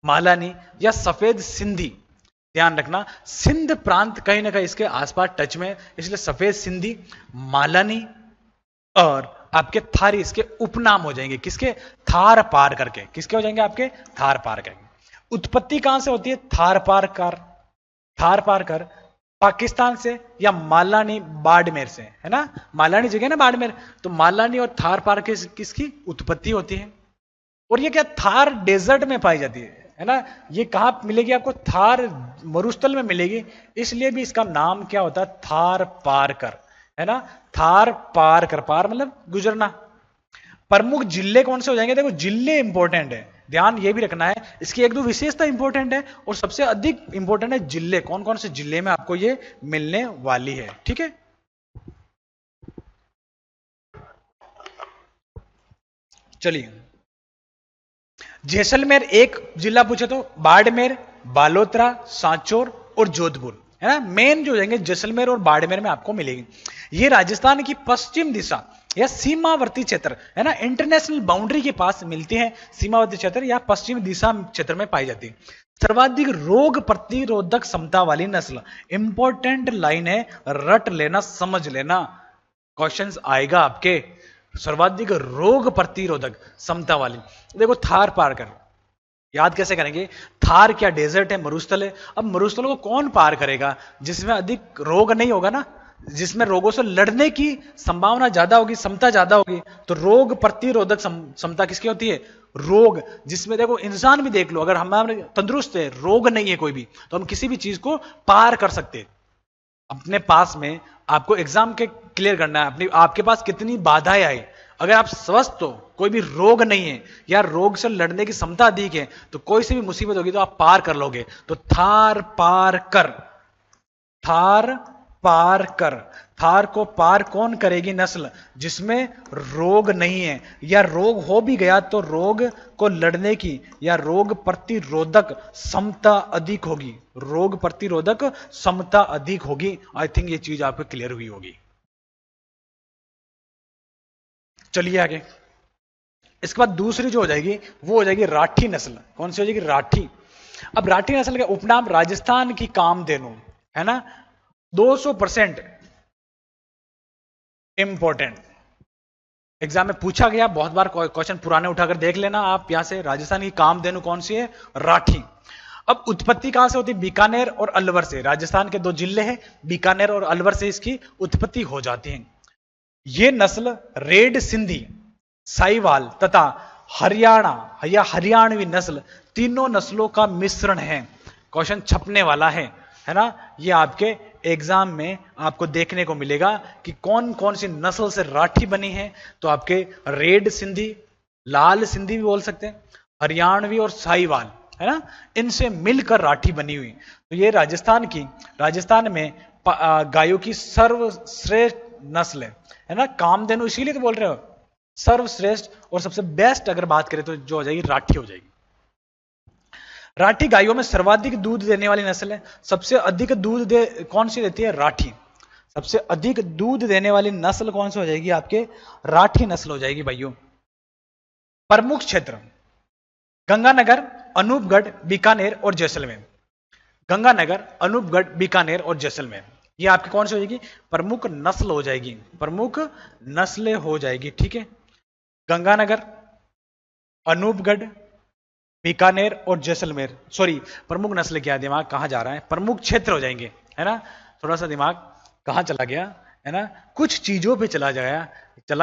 मालानी या सफेद सिंधी। ध्यान रखना सिंध प्रांत कहीं ना कहीं इसके आसपास टच में, इसलिए सफेद सिंधी, मालानी और आपके थारी इसके उपनाम हो जाएंगे। किसके? थार पार करके। किसके हो जाएंगे? आपके थार पार करके। उत्पत्ति कहां से होती है? थार पार कर, थार पार कर पाकिस्तान से या मालानी बाड़मेर से, है ना। मालानी जगह ना बाड़मेर, तो मालानी और थार पार के किसकी उत्पत्ति होती है। और ये क्या थार डेजर्ट में पाई जाती है ना। ये कहां मिलेगी आपको? थार मरुस्थल में मिलेगी, इसलिए भी इसका नाम क्या होता है? थार पारकर, है ना। थार पार कर, पार मतलब गुजरना। प्रमुख जिले कौन से हो जाएंगे? देखो जिले इंपॉर्टेंट है, ध्यान ये भी रखना है। इसकी एक दो विशेषता इंपॉर्टेंट है और सबसे अधिक इंपॉर्टेंट है जिले। कौन कौन से जिले में आपको ये मिलने वाली है, ठीक है। चलिए, जैसलमेर एक जिला पूछे तो बाड़मेर, बालोतरा, सांचौर और जोधपुर, है ना। मेन जो जाएंगे जैसलमेर और बाड़मेर में आपको मिलेगी। ये राजस्थान की पश्चिम दिशा या सीमावर्ती क्षेत्र, है ना, इंटरनेशनल बाउंड्री के पास मिलती है। सीमावर्ती क्षेत्र या पश्चिम दिशा क्षेत्र में पाई जाती है। सर्वाधिक रोग प्रतिरोधक क्षमता वाली नस्ल। इंपॉर्टेंट लाइन है, रट लेना, समझ लेना, क्वेश्चंस आएगा आपके। सर्वाधिक रोग प्रतिरोधक क्षमता वाली। देखो थार पार कर, याद कैसे करेंगे? थार क्या डेजर्ट है, मरुस्थल है। अब मरुस्थल को कौन पार करेगा? जिसमें अधिक रोग नहीं होगा ना, जिसमें रोगों से लड़ने की संभावना ज्यादा होगी, क्षमता ज्यादा होगी। तो रोग प्रतिरोधक क्षमता किसकी होती है? रोग। जिसमें देखो इंसान भी देख लो, अगर हमारे तंदुरुस्त है, रोग नहीं है कोई भी, तो हम किसी भी चीज को पार कर सकते हैं। अपने पास में आपको एग्जाम के क्लियर करना है, अपनी आपके पास कितनी बाधाएं आई, अगर आप स्वस्थ हो, कोई भी रोग नहीं है या रोग से लड़ने की क्षमता अधिक है, तो कोई सी भी मुसीबत होगी तो आप पार कर लोगे। तो थार पार कर, थार पार कर। थार को पार कौन करेगी? नस्ल जिसमें रोग नहीं है, या रोग हो भी गया तो रोग को लड़ने की या रोग प्रतिरोधक क्षमता अधिक होगी, रोग प्रतिरोधक क्षमता अधिक होगी। आई थिंक ये चीज आपको क्लियर हुई होगी। चलिए आगे। इसके बाद दूसरी जो हो जाएगी वो हो जाएगी राठी नस्ल। कौन सी हो जाएगी? राठी। अब राठी नस्ल का उपनाम राजस्थान की कामधेनु है ना, 200% इंपॉर्टेंट। एग्जाम में पूछा गया बहुत बार, क्वेश्चन पुराने उठाकर देख लेना आप यहां से। राजस्थान की कामधेनु कौन सी है? राठी। अब उत्पत्ति कहां से होती है? बीकानेर और अलवर से। राजस्थान के दो जिले हैं, बीकानेर और अलवर से इसकी उत्पत्ति हो जाती है। ये नस्ल रेड सिंधी, साहिवाल तथा हरियाणा या हरियाणवी नस्ल, तीनों नस्लों का मिश्रण है। क्वेश्चन छपने वाला है ना। ये आपके एग्जाम में आपको देखने को मिलेगा कि कौन कौन सी नस्ल से राठी बनी है। तो आपके रेड सिंधी, लाल सिंधी भी बोल सकते हैं, हरियाणवी और साहिवाल, है ना, इनसे मिलकर राठी बनी हुई। तो ये राजस्थान में गायों की सर्वश्रेष्ठ नस्ल है ना, कामधेनु। इसीलिए तो बोल रहे हो सर्वश्रेष्ठ और सबसे बेस्ट अगर बात करें तो जो हो जाएगी राठी हो जाएगी। राठी गायों में सर्वाधिक दूध देने वाली नस्ल है। सबसे अधिक दूध कौन सी देती है? राठी। सबसे अधिक दूध देने वाली नस्ल कौन सी हो जाएगी? आपके राठी नस्ल हो जाएगी भाइयों। प्रमुख क्षेत्र गंगानगर, अनूपगढ़, बीकानेर और जैसलमेर। गंगानगर, अनूपगढ़, बीकानेर और जैसलमेर, ये आपकी कौन सी हो जाएगी? प्रमुख नस्ल हो जाएगी, प्रमुख नस्लें हो जाएगी। ठीक है, गंगानगर, अनूपगढ़, बीकानेर और जैसलमेर। सॉरी, प्रमुख नस्ल क्या, दिमाग कहां जा रहा है? प्रमुख क्षेत्र हो जाएंगे, है ना। थोड़ा सा दिमाग कहां चला गया, है ना, कुछ चीजों पे चला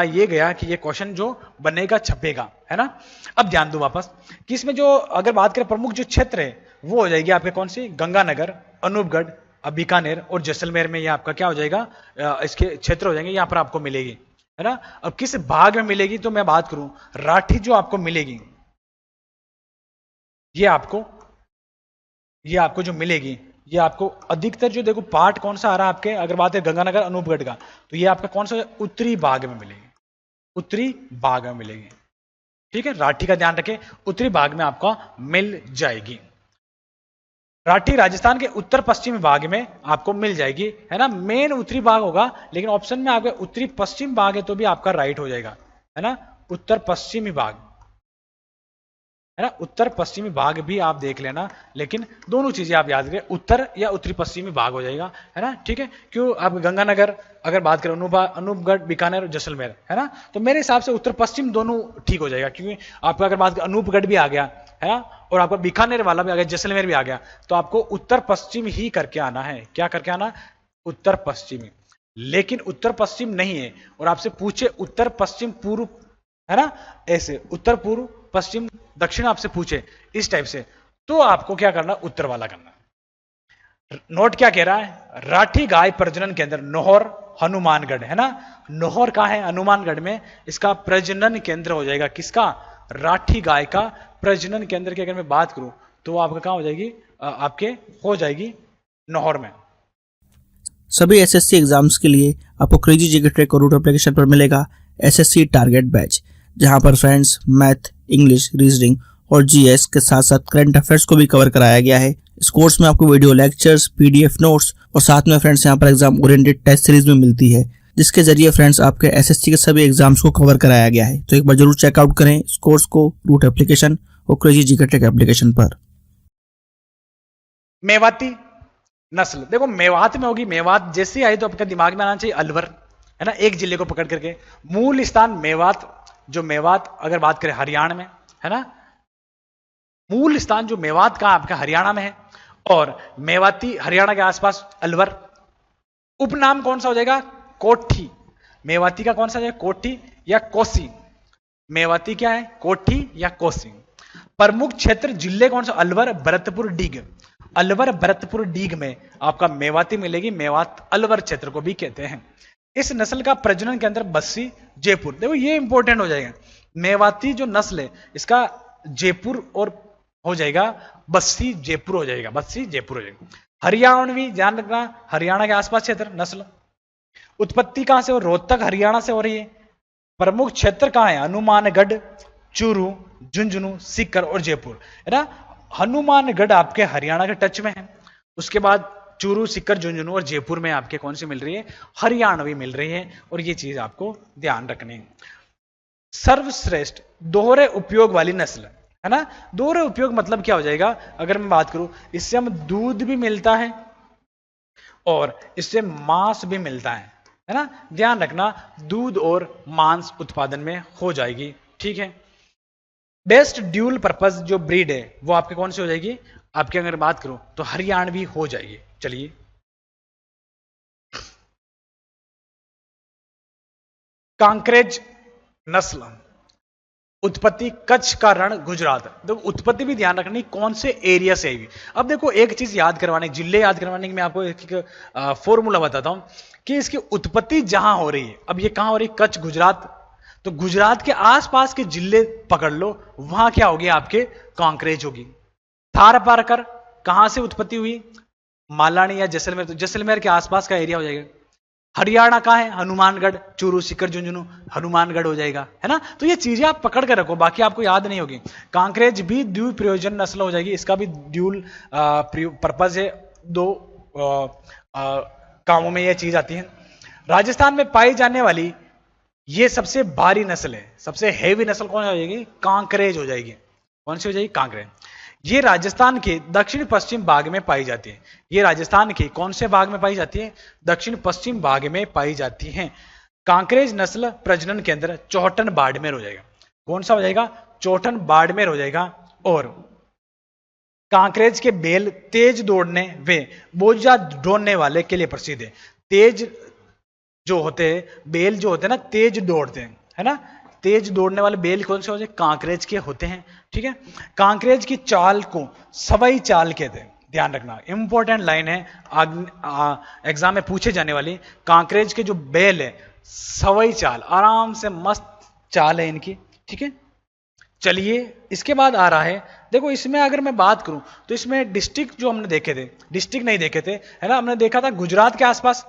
ये गया कि ये क्वेश्चन जो बनेगा छपेगा, है ना। अब ध्यान दो वापस कि इसमें जो अगर बात करें प्रमुख जो क्षेत्र है वो हो जाएगी आपके कौन सी? गंगानगर, अनूपगढ़, बीकानेर और जैसलमेर में ये आपका क्या हो जाएगा? इसके क्षेत्र हो जाएंगे, यहां पर आपको मिलेगी, है ना। अब किस भाग में मिलेगी तो मैं बात करूं, राठी जो आपको मिलेगी, ये आपको जो मिलेगी, ये आपको अधिकतर जो देखो पार्ट कौन सा आ रहा है आपके, अगर बात है गंगानगर, अनूपगढ़ का, तो ये आपका कौन सा? उत्तरी भाग में मिलेगी, उत्तरी भाग में मिलेगी। ठीक है, राठी का ध्यान रखें, उत्तरी भाग में आपको मिल जाएगी। राठी राजस्थान के उत्तर पश्चिमी भाग में आपको मिल जाएगी, है ना। मेन उत्तरी भाग होगा, लेकिन ऑप्शन में आपके उत्तरी पश्चिम भाग है तो भी आपका राइट हो जाएगा, है ना। उत्तर पश्चिमी भाग, है ना, उत्तर पश्चिमी भाग भी आप देख लेना, लेकिन दोनों चीजें आप याद रखें, उत्तर या उत्तरी पश्चिमी भाग हो जाएगा, है ना। ठीक है, क्यों? आप गंगानगर अगर बात करें, अनूपगढ़, बीकानेर और जैसलमेर, है ना, तो मेरे हिसाब से उत्तर पश्चिम दोनों ठीक हो जाएगा, क्योंकि आपका अगर बात करें अनूपगढ़ भी आ गया, है ना, और आपका बीकानेर वाला भी आ गया, जैसलमेर भी आ गया, तो आपको उत्तर पश्चिम ही करके आना है। क्या करके आना? उत्तर पश्चिमी। लेकिन उत्तर पश्चिम नहीं है और आपसे पूछे उत्तर पश्चिम पूर्व, है ना, ऐसे उत्तर पूर्व पश्चिम दक्षिण आपसे पूछे इस टाइप से, तो आपको क्या करना? उत्तर वाला करना। नोट क्या कह रहा है? राठी गाय प्रजनन केंद्र नौहर, हनुमानगढ़, है ना। नौहर कहां है? हनुमानगढ़ में इसका प्रजनन केंद्र हो जाएगा। किसका? राठी गाय का प्रजनन केंद्र की अगर मैं बात करूं तो आपका कहां हो जाएगी? आपके हो जाएगी नौहर में। सभी एसएससी एग्जाम्स के लिए आपको क्रेजी जीके ट्रैक और रूट एप्लीकेशन पर मिलेगा एसएससी टारगेट बैच, जहां पर फ्रेंड्स मैथ, इंग्लिश, रीजनिंग और जीएस के साथ साथ करंट अफेयर्स को भी कवर कराया गया है। इस कोर्स में आपको वीडियो लेक्चर्स, पीडीएफ नोट्स और साथ में फ्रेंड्स यहाँ पर एग्जाम ओरिएंटेड टेस्ट सीरीज में मिलती है, जिसके जरिए फ्रेंड्स आपके एसएससी के सभी एग्जाम्स को कवर कराया गया है। तो एक बार जरूर चेकआउट करें इस कोर्स को रूट एप्लीकेशन और क्रेजी जीके ट्रैक एप्लीकेशन पर। मेवाती नस्ल, देखो मेवात में होगी, मेवात जैसे आई तो आपके दिमाग में आना चाहिए अलवर, है ना, एक जिले को पकड़ करके। मूल स्थान मेवात, जो मेवात अगर बात करें हरियाणा में, है ना, मूल स्थान जो मेवात का आपका हरियाणा में है, और मेवाती हरियाणा के आसपास अलवर, उपनाम कौन सा हो जाएगा? कोठी। मेवाती का कौन सा हो जाएगा? कोठी या कोसी। मेवाती क्या है? कोठी या कोसी। प्रमुख क्षेत्र जिले कौन सा? अलवर, भरतपुर, डीग। अलवर, भरतपुर, डीग में आपका मेवाती मिलेगी। मेवात अलवर क्षेत्र को भी कहते हैं। इस नस्ल का प्रजनन केंद्र बस्सी, जयपुर। देखो ये इंपॉर्टेंट हो जाएगा। मेवाती जो नस्ल है इसका जयपुर और हो जाएगा बस्सी, जयपुर हो जाएगा। बस्सी, जयपुर हो जाएगा। हरियाणवी, ध्यान रखना, हरियाणा के आसपास क्षेत्र नस्ल। उत्पत्ति कहां से हो? रोहतक, हरियाणा से हो रही है। प्रमुख क्षेत्र कहां है? हनुमानगढ़, चूरू, झुंझुनू, सीकर और जयपुर, है ना। हनुमानगढ़ आपके हरियाणा के टच में है। उसके बाद चूरू, सीकर, झुंझुनू और जयपुर में आपके कौन सी मिल रही है? हरियाणवी मिल रही है। और ये चीज आपको ध्यान रखनी है। सर्वश्रेष्ठ दोहरे उपयोग वाली नस्ल, है ना। दोहरे उपयोग मतलब क्या हो जाएगा? अगर मैं बात करूं, इससे हम दूध भी मिलता है और इससे मांस भी मिलता है ना। ध्यान रखना, दूध और मांस उत्पादन में हो जाएगी, ठीक है। बेस्ट ड्यूल पर्पज जो ब्रीड है वो आपके कौन सी हो जाएगी? आपके अगर बात करूं तो हरियाणवी हो जाएगी। चलिए, कांकरेज नस्ल, उत्पत्ति कच्छ का रण, गुजरात। देखो उत्पत्ति भी ध्यान रखनी कौन से एरिया से आएगी। अब देखो एक चीज याद करवाने, जिले याद करवाने की मैं आपको एक फॉर्मूला बताता हूं कि इसकी उत्पत्ति जहां हो रही है। अब ये कहां हो रही है? कच्छ, गुजरात। तो गुजरात के आसपास के जिले पकड़ लो, वहां क्या होगी? आपके कांकरेज होगी। थार पारकर कहां से उत्पत्ति हुई? मालानी या जैसलमेर। तो जैसलमेर के आसपास का एरिया हो जाएगा। हरियाणा का है? हनुमानगढ़, चूरू, सीकर, झुंझुनू, हनुमानगढ़ हो जाएगा, है ना। तो ये चीजें आप पकड़ के रखो, बाकी आपको याद नहीं होगी। कांकरेज भी द्वि प्रयोजन नस्ल हो जाएगी। इसका भी ड्यूल पर्पज है, दो कामों में यह चीज आती है। राजस्थान में पाई जाने वाली ये सबसे भारी नस्ल है, सबसे हेवी नस्ल कौन हो जाएगी? कांकरेज हो जाएगी। कौन सी हो जाएगी? कांकरेज। ये राजस्थान के दक्षिण पश्चिम भाग में पाई जाती है। ये राजस्थान के कौन से भाग में पाई जाती है? दक्षिण पश्चिम भाग में पाई जाती है। कांकरेज नस्ल प्रजनन केंद्र चौहटन, बाड़मेर हो जाएगा। कौन सा हो जाएगा? चौहटन, बाड़मेर हो जाएगा। और कांकरेज के बेल तेज दौड़ने वे बोझा ढोने वाले के लिए प्रसिद्ध है। तेज जो होते हैं बेल, जो होते हैं ना, तेज दौड़ते हैं, है ना। तेज दौड़ने वाले बेल कौन से होते हैं? कांकरेज के होते हैं, ठीक है। कांकरेज की चाल को सवई चाल कहते हैं। ध्यान रखना, इंपॉर्टेंट लाइन है, एग्जाम में पूछे जाने वाली। कांकरेज के जो बेल है सवई चाल, आराम से मस्त चाल है इनकी, ठीक है। चलिए, इसके बाद आ रहा है, देखो इसमें अगर मैं बात करूं तो इसमें डिस्ट्रिक्ट जो हमने देखे थे, डिस्ट्रिक्ट नहीं देखे थे, है ना। हमने देखा था गुजरात के आसपास,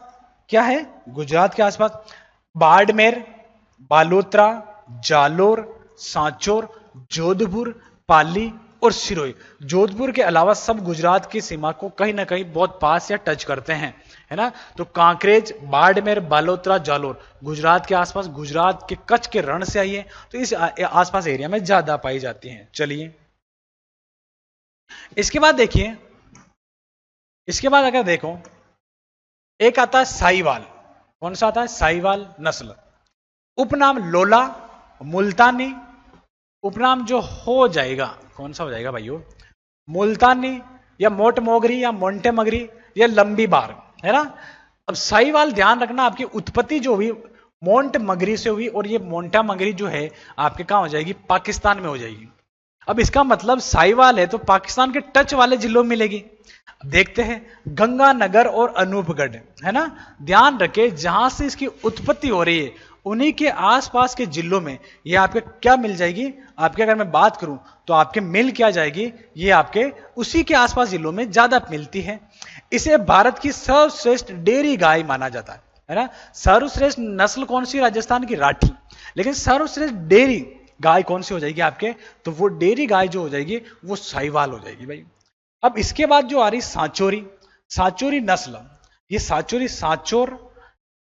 क्या है? गुजरात के आसपास बाड़मेर, बालोतरा, जालोर, सांचौर, जोधपुर, पाली और सिरोही। जोधपुर के अलावा सब गुजरात की सीमा को कहीं ना कहीं बहुत पास या टच करते हैं, है ना। तो कांकरेज, बाड़मेर, बालोतरा, जालोर गुजरात के आसपास, गुजरात के कच्छ के रण से आई है, तो इस आसपास एरिया में ज्यादा पाई जाती हैं। चलिए, इसके बाद देखिए, इसके बाद अगर देखो एक आता है साहीवाल। कौन सा आता है? साहीवाल नस्ल। उपनाम लोला, मुल्तानी। उपनाम जो हो जाएगा कौन सा हो जाएगा भाइयों? मुल्तानी या मोट मोगरी या मोंटे मगरी या लंबी बार, है ना। अब साहीवाल ध्यान रखना, आपकी उत्पत्ति जो हुई मोंट मगरी से हुई, और ये मोंटा मगरी जो है आपके कहां हो जाएगी? पाकिस्तान में हो जाएगी। अब इसका मतलब साहीवाल है तो पाकिस्तान के टच वाले जिलों में मिलेगी। देखते हैं, गंगानगर और अनूपगढ़, है ना। ध्यान रखे, जहां से इसकी उत्पत्ति हो रही है उन्हीं के आसपास के जिलों में ये आपके क्या मिल जाएगी? आपके अगर मैं बात करूं तो आपके मिल क्या जाएगी? ये आपके उसी के आसपास जिलों में ज्यादा मिलती है। इसे भारत की सर्वश्रेष्ठ डेयरी गाय माना जाता है ना। सर्वश्रेष्ठ नस्ल कौन सी? राजस्थान की राठी। लेकिन सर्वश्रेष्ठ डेयरी गाय कौन सी हो जाएगी आपके? तो वो डेयरी गाय जो हो जाएगी वो साहीवाल हो जाएगी भाई। अब इसके बाद जो आ रही सांचौरी, सांचौरी नस्ल, ये सांचौरी, सांचौर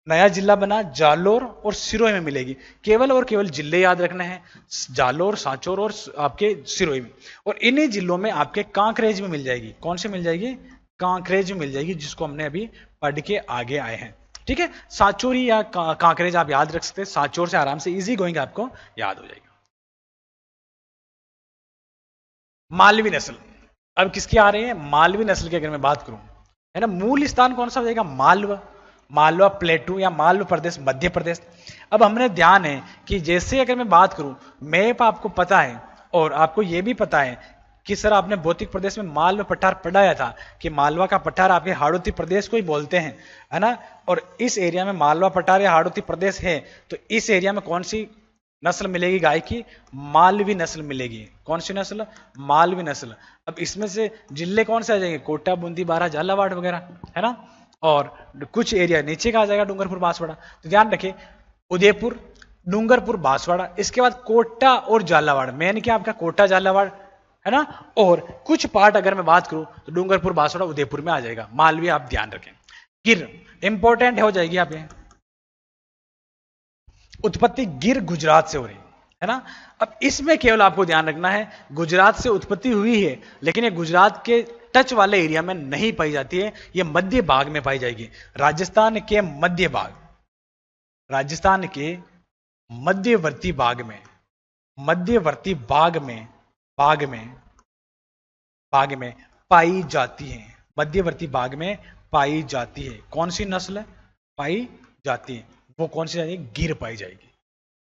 नया जिला बना, जालोर और सिरोही में मिलेगी। केवल और केवल जिले याद रखने हैं, जालोर, सांचौर और आपके सिरोही में। और इन्हीं जिलों में आपके कांकरेज में मिल जाएगी। कौन से मिल जाएगी? कांकरेज में मिल जाएगी, जिसको हमने अभी पढ़ के आगे आए हैं, ठीक है। सांचौरी या कांकरेज आप याद रख सकते हैं, सांचौर से आराम से इजी गोइंग आपको याद हो जाएगा। मालवी नस्ल, अब किसकी आ रही है? मालवी नस्ल की अगर मैं बात करूं, है ना। मूल स्थान कौन सा हो जाएगा? मालवा। मालवा प्लेटू या मालवा प्रदेश मध्य प्रदेश। अब हमने ध्यान है कि जैसे अगर मैं बात करूं, मैप आपको पता है और आपको यह भी पता है कि सर आपने भौतिक प्रदेश में मालवा पठार पढ़ाया था कि मालवा का पठार आपके हाड़ौती प्रदेश को ही बोलते हैं, है ना। और इस एरिया में मालवा पठार या हाड़ौती प्रदेश है, तो इस एरिया में कौन सी नस्ल मिलेगी गाय की? मालवी नस्ल मिलेगी। कौन सी नस्ल? मालवी नस्ल। अब इसमें से जिले कौन से आ जाएंगे? कोटा, बूंदी, बारां, झालावाड़ वगैरह, है ना। और कुछ एरिया नीचे का आ जाएगा, डूंगरपुर, बांसवाड़ा। तो ध्यान रखिए, उदयपुर, डूंगरपुर, बांसवाड़ा, इसके बाद कोटा और झालावाड़। मेन क्या आपका? कोटा, झालावाड़, है ना। और कुछ पार्ट अगर मैं बात करूं तो डूंगरपुर, बांसवाड़ा, उदयपुर में आ जाएगा। मालवी आप ध्यान रखें। गिर इंपॉर्टेंट हो जाएगी आप। उत्पत्ति गिर गुजरात से हो रही है ना। अब इसमें केवल आपको ध्यान रखना है, गुजरात से उत्पत्ति हुई है, लेकिन ये गुजरात के टच वाले एरिया में नहीं पाई जाती है, ये मध्य भाग में पाई जाएगी। राजस्थान के मध्य भाग, राजस्थान के मध्यवर्ती भाग में, मध्यवर्ती भाग में पाई जाती है। मध्यवर्ती भाग में पाई जाती है। कौन सी नस्ल पाई जाती है? वो कौन सी जाएगी? गिर पाई जाएगी।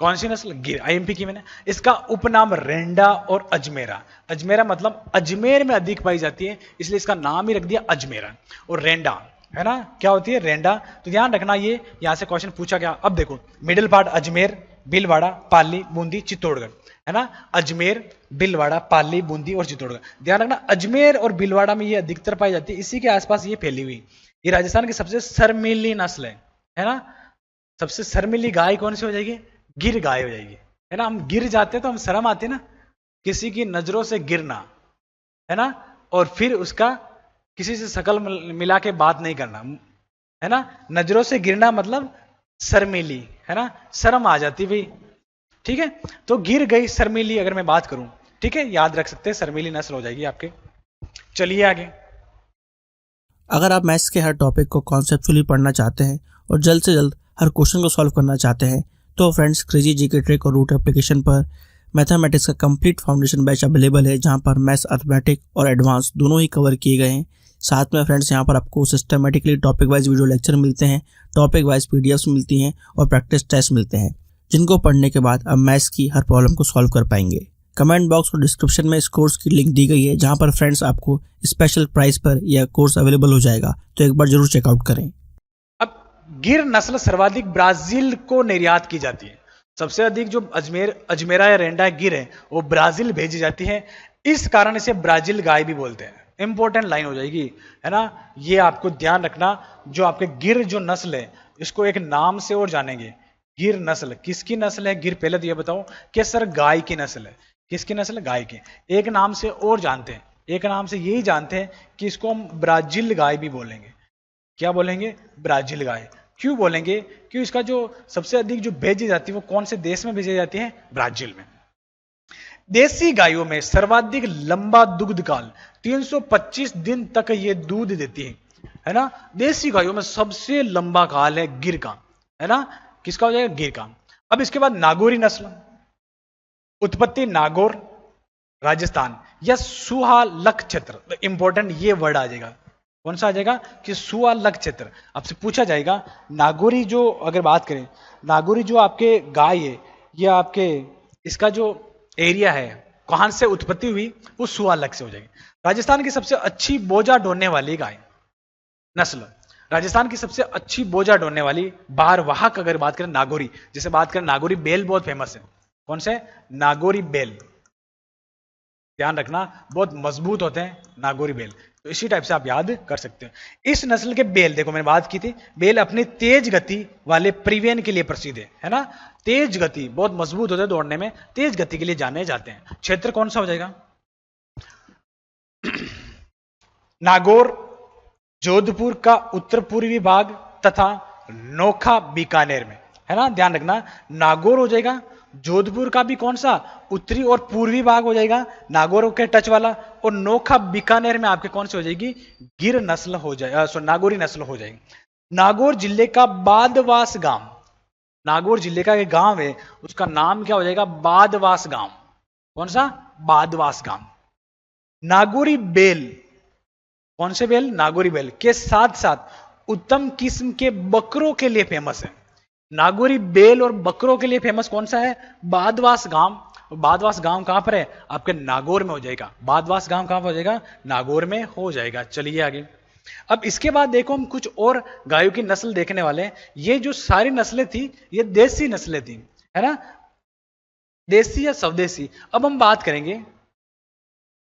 कौन सी नस्ल? गिर। आईएमपी की मैंने। इसका उपनाम रेंडा और अजमेरा। अजमेरा मतलब अजमेर में अधिक पाई जाती है, इसलिए इसका नाम ही रख दिया अजमेरा। और रेंडा, है ना, क्या होती है? रेंडा। तो ध्यान रखना, ये यहां से क्वेश्चन पूछा गया। अब देखो, मिडिल पार्ट अजमेर, भीलवाड़ा, पाली, बूंदी, चित्तौड़गढ़, है ना। अजमेर, भीलवाड़ा, पाली, बूंदी और चित्तौड़गढ़। ध्यान रखना, अजमेर और भीलवाड़ा में ये अधिकतर पाई जाती है, इसी के आसपास ये फैली हुई। ये राजस्थान की सबसे शर्मीली नस्ल है ना। सबसे शर्मीली गाय कौन सी हो जाएगी? गिर गाय हो जाएगी, है ना। हम गिर जाते तो हम शर्म आती ना, किसी की नजरों से गिरना, है ना। और फिर उसका किसी से शकल मिला के बात नहीं करना, है ना। नजरों से गिरना मतलब शर्मीली, है ना, शर्म आ जाती भाई, ठीक है। तो गिर गई शर्मीली अगर मैं बात करूं, ठीक है, याद रख सकते हैं, शर्मीली नस्ल हो जाएगी आपके। चलिए आगे। अगर आप मैथ्स के हर टॉपिक को कॉन्सेप्चुअली पढ़ना चाहते हैं और जल्द से जल्द हर क्वेश्चन को सॉल्व करना चाहते हैं, तो फ्रेंड्स क्रेजी जीके ट्रिक और रूट एप्लीकेशन पर मैथमेटिक्स का कंप्लीट फाउंडेशन बैच अवेलेबल है, जहां पर मैथ्स, अर्थमेटिक और एडवांस दोनों ही कवर किए गए हैं। साथ में फ्रेंड्स यहाँ पर आपको systematically topic wise video lecture मिलते हैं, टॉपिक वाइज पीडीएफ्स मिलती हैं और प्रैक्टिस टेस्ट मिलते हैं, जिनको पढ़ने के बाद आप मैथ्स की हर प्रॉब्लम को सॉल्व कर पाएंगे। कमेंट बॉक्स और डिस्क्रिप्शन में इस कोर्स की लिंक दी गई है, जहां पर फ्रेंड्स आपको स्पेशल प्राइस पर यह कोर्स अवेलेबल हो जाएगा, तो एक बार जरूर चेकआउट करें। अब गिर नस्ल सर्वाधिक ब्राजील को निर्यात की जाती है। सबसे अधिक जो अजमेरा या रेंडा गिर है वो ब्राजील भेजी जाती है, इस कारण इसे ब्राजील गाय भी बोलते हैं। इंपॉर्टेंट लाइन हो जाएगी, है ना। ये आपको ध्यान रखना, जो आपके गिर जो नस्ल है, इसको एक नाम से और जानेंगे। गिर नस्ल किसकी नस्ल है? गिर, पहले तो ये बताओ कि सर गाय की नस्ल है। किसकी नस्ल? गाय की। एक नाम से और जानते हैं, एक नाम से यही जानते हैं कि इसको हम ब्राजील गाय भी बोलेंगे। क्या बोलेंगे? ब्राजील गाय। क्यों बोलेंगे? क्यों? इसका जो सबसे अधिक जो भेजी जाती है वो कौन से देश में भेजी जाती है? ब्राजील में। देसी गायों में सर्वाधिक लंबा दुग्ध काल 325 दिन तक ये दूध देती है ना। देसी गायों में सबसे लंबा काल है गिर का, है ना। किसका हो जाएगा? गिर का। अब इसके बाद नागौरी नस्ल, उत्पत्ति नागौर, राजस्थान या सुहालक क्षेत्र। इंपॉर्टेंट ये वर्ड आ जाएगा, कौन सा आ जाएगा? कि सुहालक क्षेत्र। आपसे पूछा जाएगा नागौरी, जो अगर बात करें नागौरी जो आपके गाय है या आपके इसका जो एरिया है, कहां से उत्पत्ति हुई, वो सुहालक से हो जाएगी। राजस्थान की सबसे अच्छी बोझा ढोने वाली गाय नस्ल, राजस्थान की सबसे अच्छी बोझा ढोने वाली भारवाहक अगर बात करें नागौरी, जैसे बात करें नागौरी बेल बहुत फेमस है। कौन से? नागौरी बेल। ध्यान रखना, बहुत मजबूत होते हैं नागौरी बेल, तो इसी टाइप से आप याद कर सकते हैं। इस नस्ल के बेल, देखो मैंने बात की थी, बेल अपनी तेज गति वाले परिवहन के लिए प्रसिद्ध है ना। तेज गति, बहुत मजबूत होते हैं दौड़ने में, तेज गति के लिए जाने जाते हैं। क्षेत्र कौन सा हो जाएगा? नागौर जोधपुर का उत्तर पूर्वी भाग तथा नोखा बीकानेर में, है ना। ध्यान रखना, नागौर हो जाएगा, जोधपुर का भी कौन सा? उत्तरी और पूर्वी भाग हो जाएगा, नागौर के टच वाला। और नोखा बीकानेर में आपके कौन सी हो जाएगी? गिर नस्ल हो जाएगी, नागौरी नस्ल हो जाएगी। नागौर जिले का बादवास गांव, नागौर जिले का एक गांव है, उसका नाम क्या हो जाएगा? बादवास गांव। कौन सा? बादवास गांव। नागौरी बेल, कौन से बेल? नागौरी बेल के साथ साथ उत्तम किस्म के बकरों के लिए फेमस है। नागौरी बैल और बकरों के लिए फेमस कौन सा है? बादवास गांव। बादवास गांव कहां पर है? आपके नागौर में हो जाएगा। बादवास गांव कहां पर हो जाएगा? नागौर में हो जाएगा। चलिए आगे। अब इसके बाद देखो हम कुछ और गायों की नस्ल देखने वाले हैं। ये जो सारी नस्लें थी ये देसी नस्लें थी, है ना, देसी या स्वदेशी। अब हम बात करेंगे,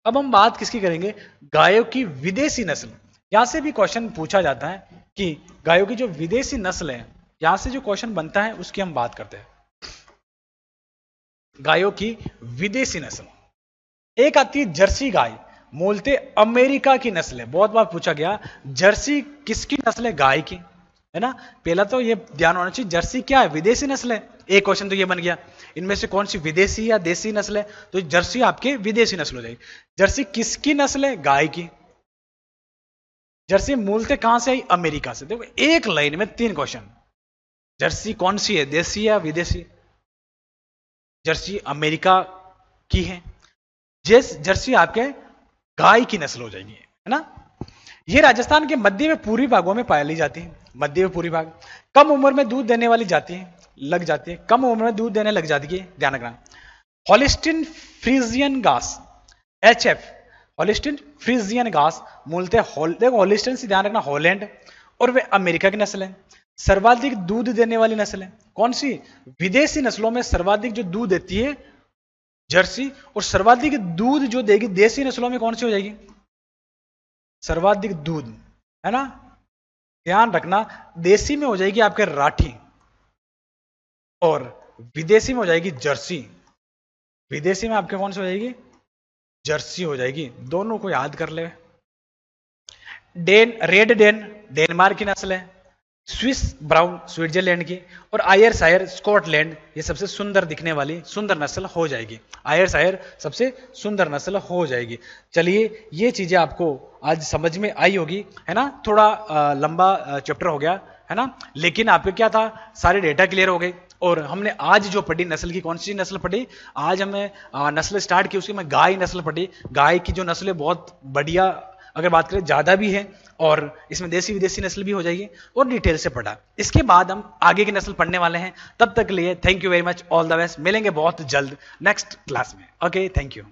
अब हम बात किसकी करेंगे? गायों की विदेशी नस्ल। यहां से भी क्वेश्चन पूछा जाता है कि गायों की जो विदेशी नस्ल है, यहां से जो क्वेश्चन बनता है उसकी हम बात करते हैं। गायों की विदेशी नस्ल, एक आती है जर्सी गाय, मूलतः अमेरिका की नस्ल है। बहुत बार पूछा गया जर्सी किसकी नस्ल है? गाय की, है ना। पहला तो ये ध्यान होना चाहिए जर्सी क्या है? विदेशी नस्ल है। एक क्वेश्चन तो ये बन गया, इनमें से कौन सी विदेशी या देसी नस्ल है? तो जर्सी आपके विदेशी नस्ल हो जाएगी। जर्सी किसकी नस्ल है? गाय की। जर्सी मूलतः कहां से आई? अमेरिका से। देखो एक लाइन में 3 क्वेश्चन। जर्सी कौन सी है? देसी या विदेशी? जर्सी अमेरिका की है। जर्सी आपके गाय की नस्ल हो जाएगी, है ना। ये राजस्थान के मध्य में पूर्वी भागों में पाई जाती है। मध्य में पूर्वी भाग। कम उम्र में दूध देने वाली जाती है, लग जाती है, कम उम्र में दूध देने लग जाती है, ध्यान रखना। हॉलिस्टीन फ्रीजियन घास, HF, हॉलिस्टीन फ्रीजियन घास मूलतः देखो हॉलिस्टीन से ध्यान रखना हॉलैंड, और वे अमेरिका की नस्ल है। सर्वाधिक दूध देने वाली नस्ल है कौन सी? विदेशी नस्लों में सर्वाधिक जो दूध देती है जर्सी, और सर्वाधिक दूध जो देगी देसी नस्लों में कौन सी हो जाएगी? सर्वाधिक दूध, है ना। ध्यान रखना देसी में हो जाएगी आपके राठी, और विदेशी में हो जाएगी जर्सी। विदेशी में आपके कौन सी हो जाएगी? जर्सी हो जाएगी। दोनों को याद कर ले। रेड डेन डेनमार्क की नस्ल है, स्विस ब्राउन स्विट्जरलैंड की, और आयरशायर स्कॉटलैंड, ये सबसे सुंदर दिखने वाली सुंदर नस्ल हो जाएगी। आयरशायर सबसे सुंदर नस्ल हो जाएगी। चलिए ये चीजें आपको आज समझ में आई होगी, है ना। थोड़ा लंबा चैप्टर हो गया, है ना, लेकिन आपके क्या था, सारे डेटा क्लियर हो गए। और हमने आज जो पढ़ी नस्ल की, कौन सी नस्ल पढ़ी? आज हमें नस्ल स्टार्ट की, उसकी मैं गाय नस्ल पढ़ी। गाय की जो नस्ल है बहुत बढ़िया, अगर बात करें ज्यादा भी है, और इसमें देसी विदेशी नस्ल भी हो जाएगी, और डिटेल से पढ़ा। इसके बाद हम आगे की नस्ल पढ़ने वाले हैं। तब तक के लिए thank you very much, all the best. मिलेंगे बहुत जल्द नेक्स्ट क्लास में। Okay, thank you.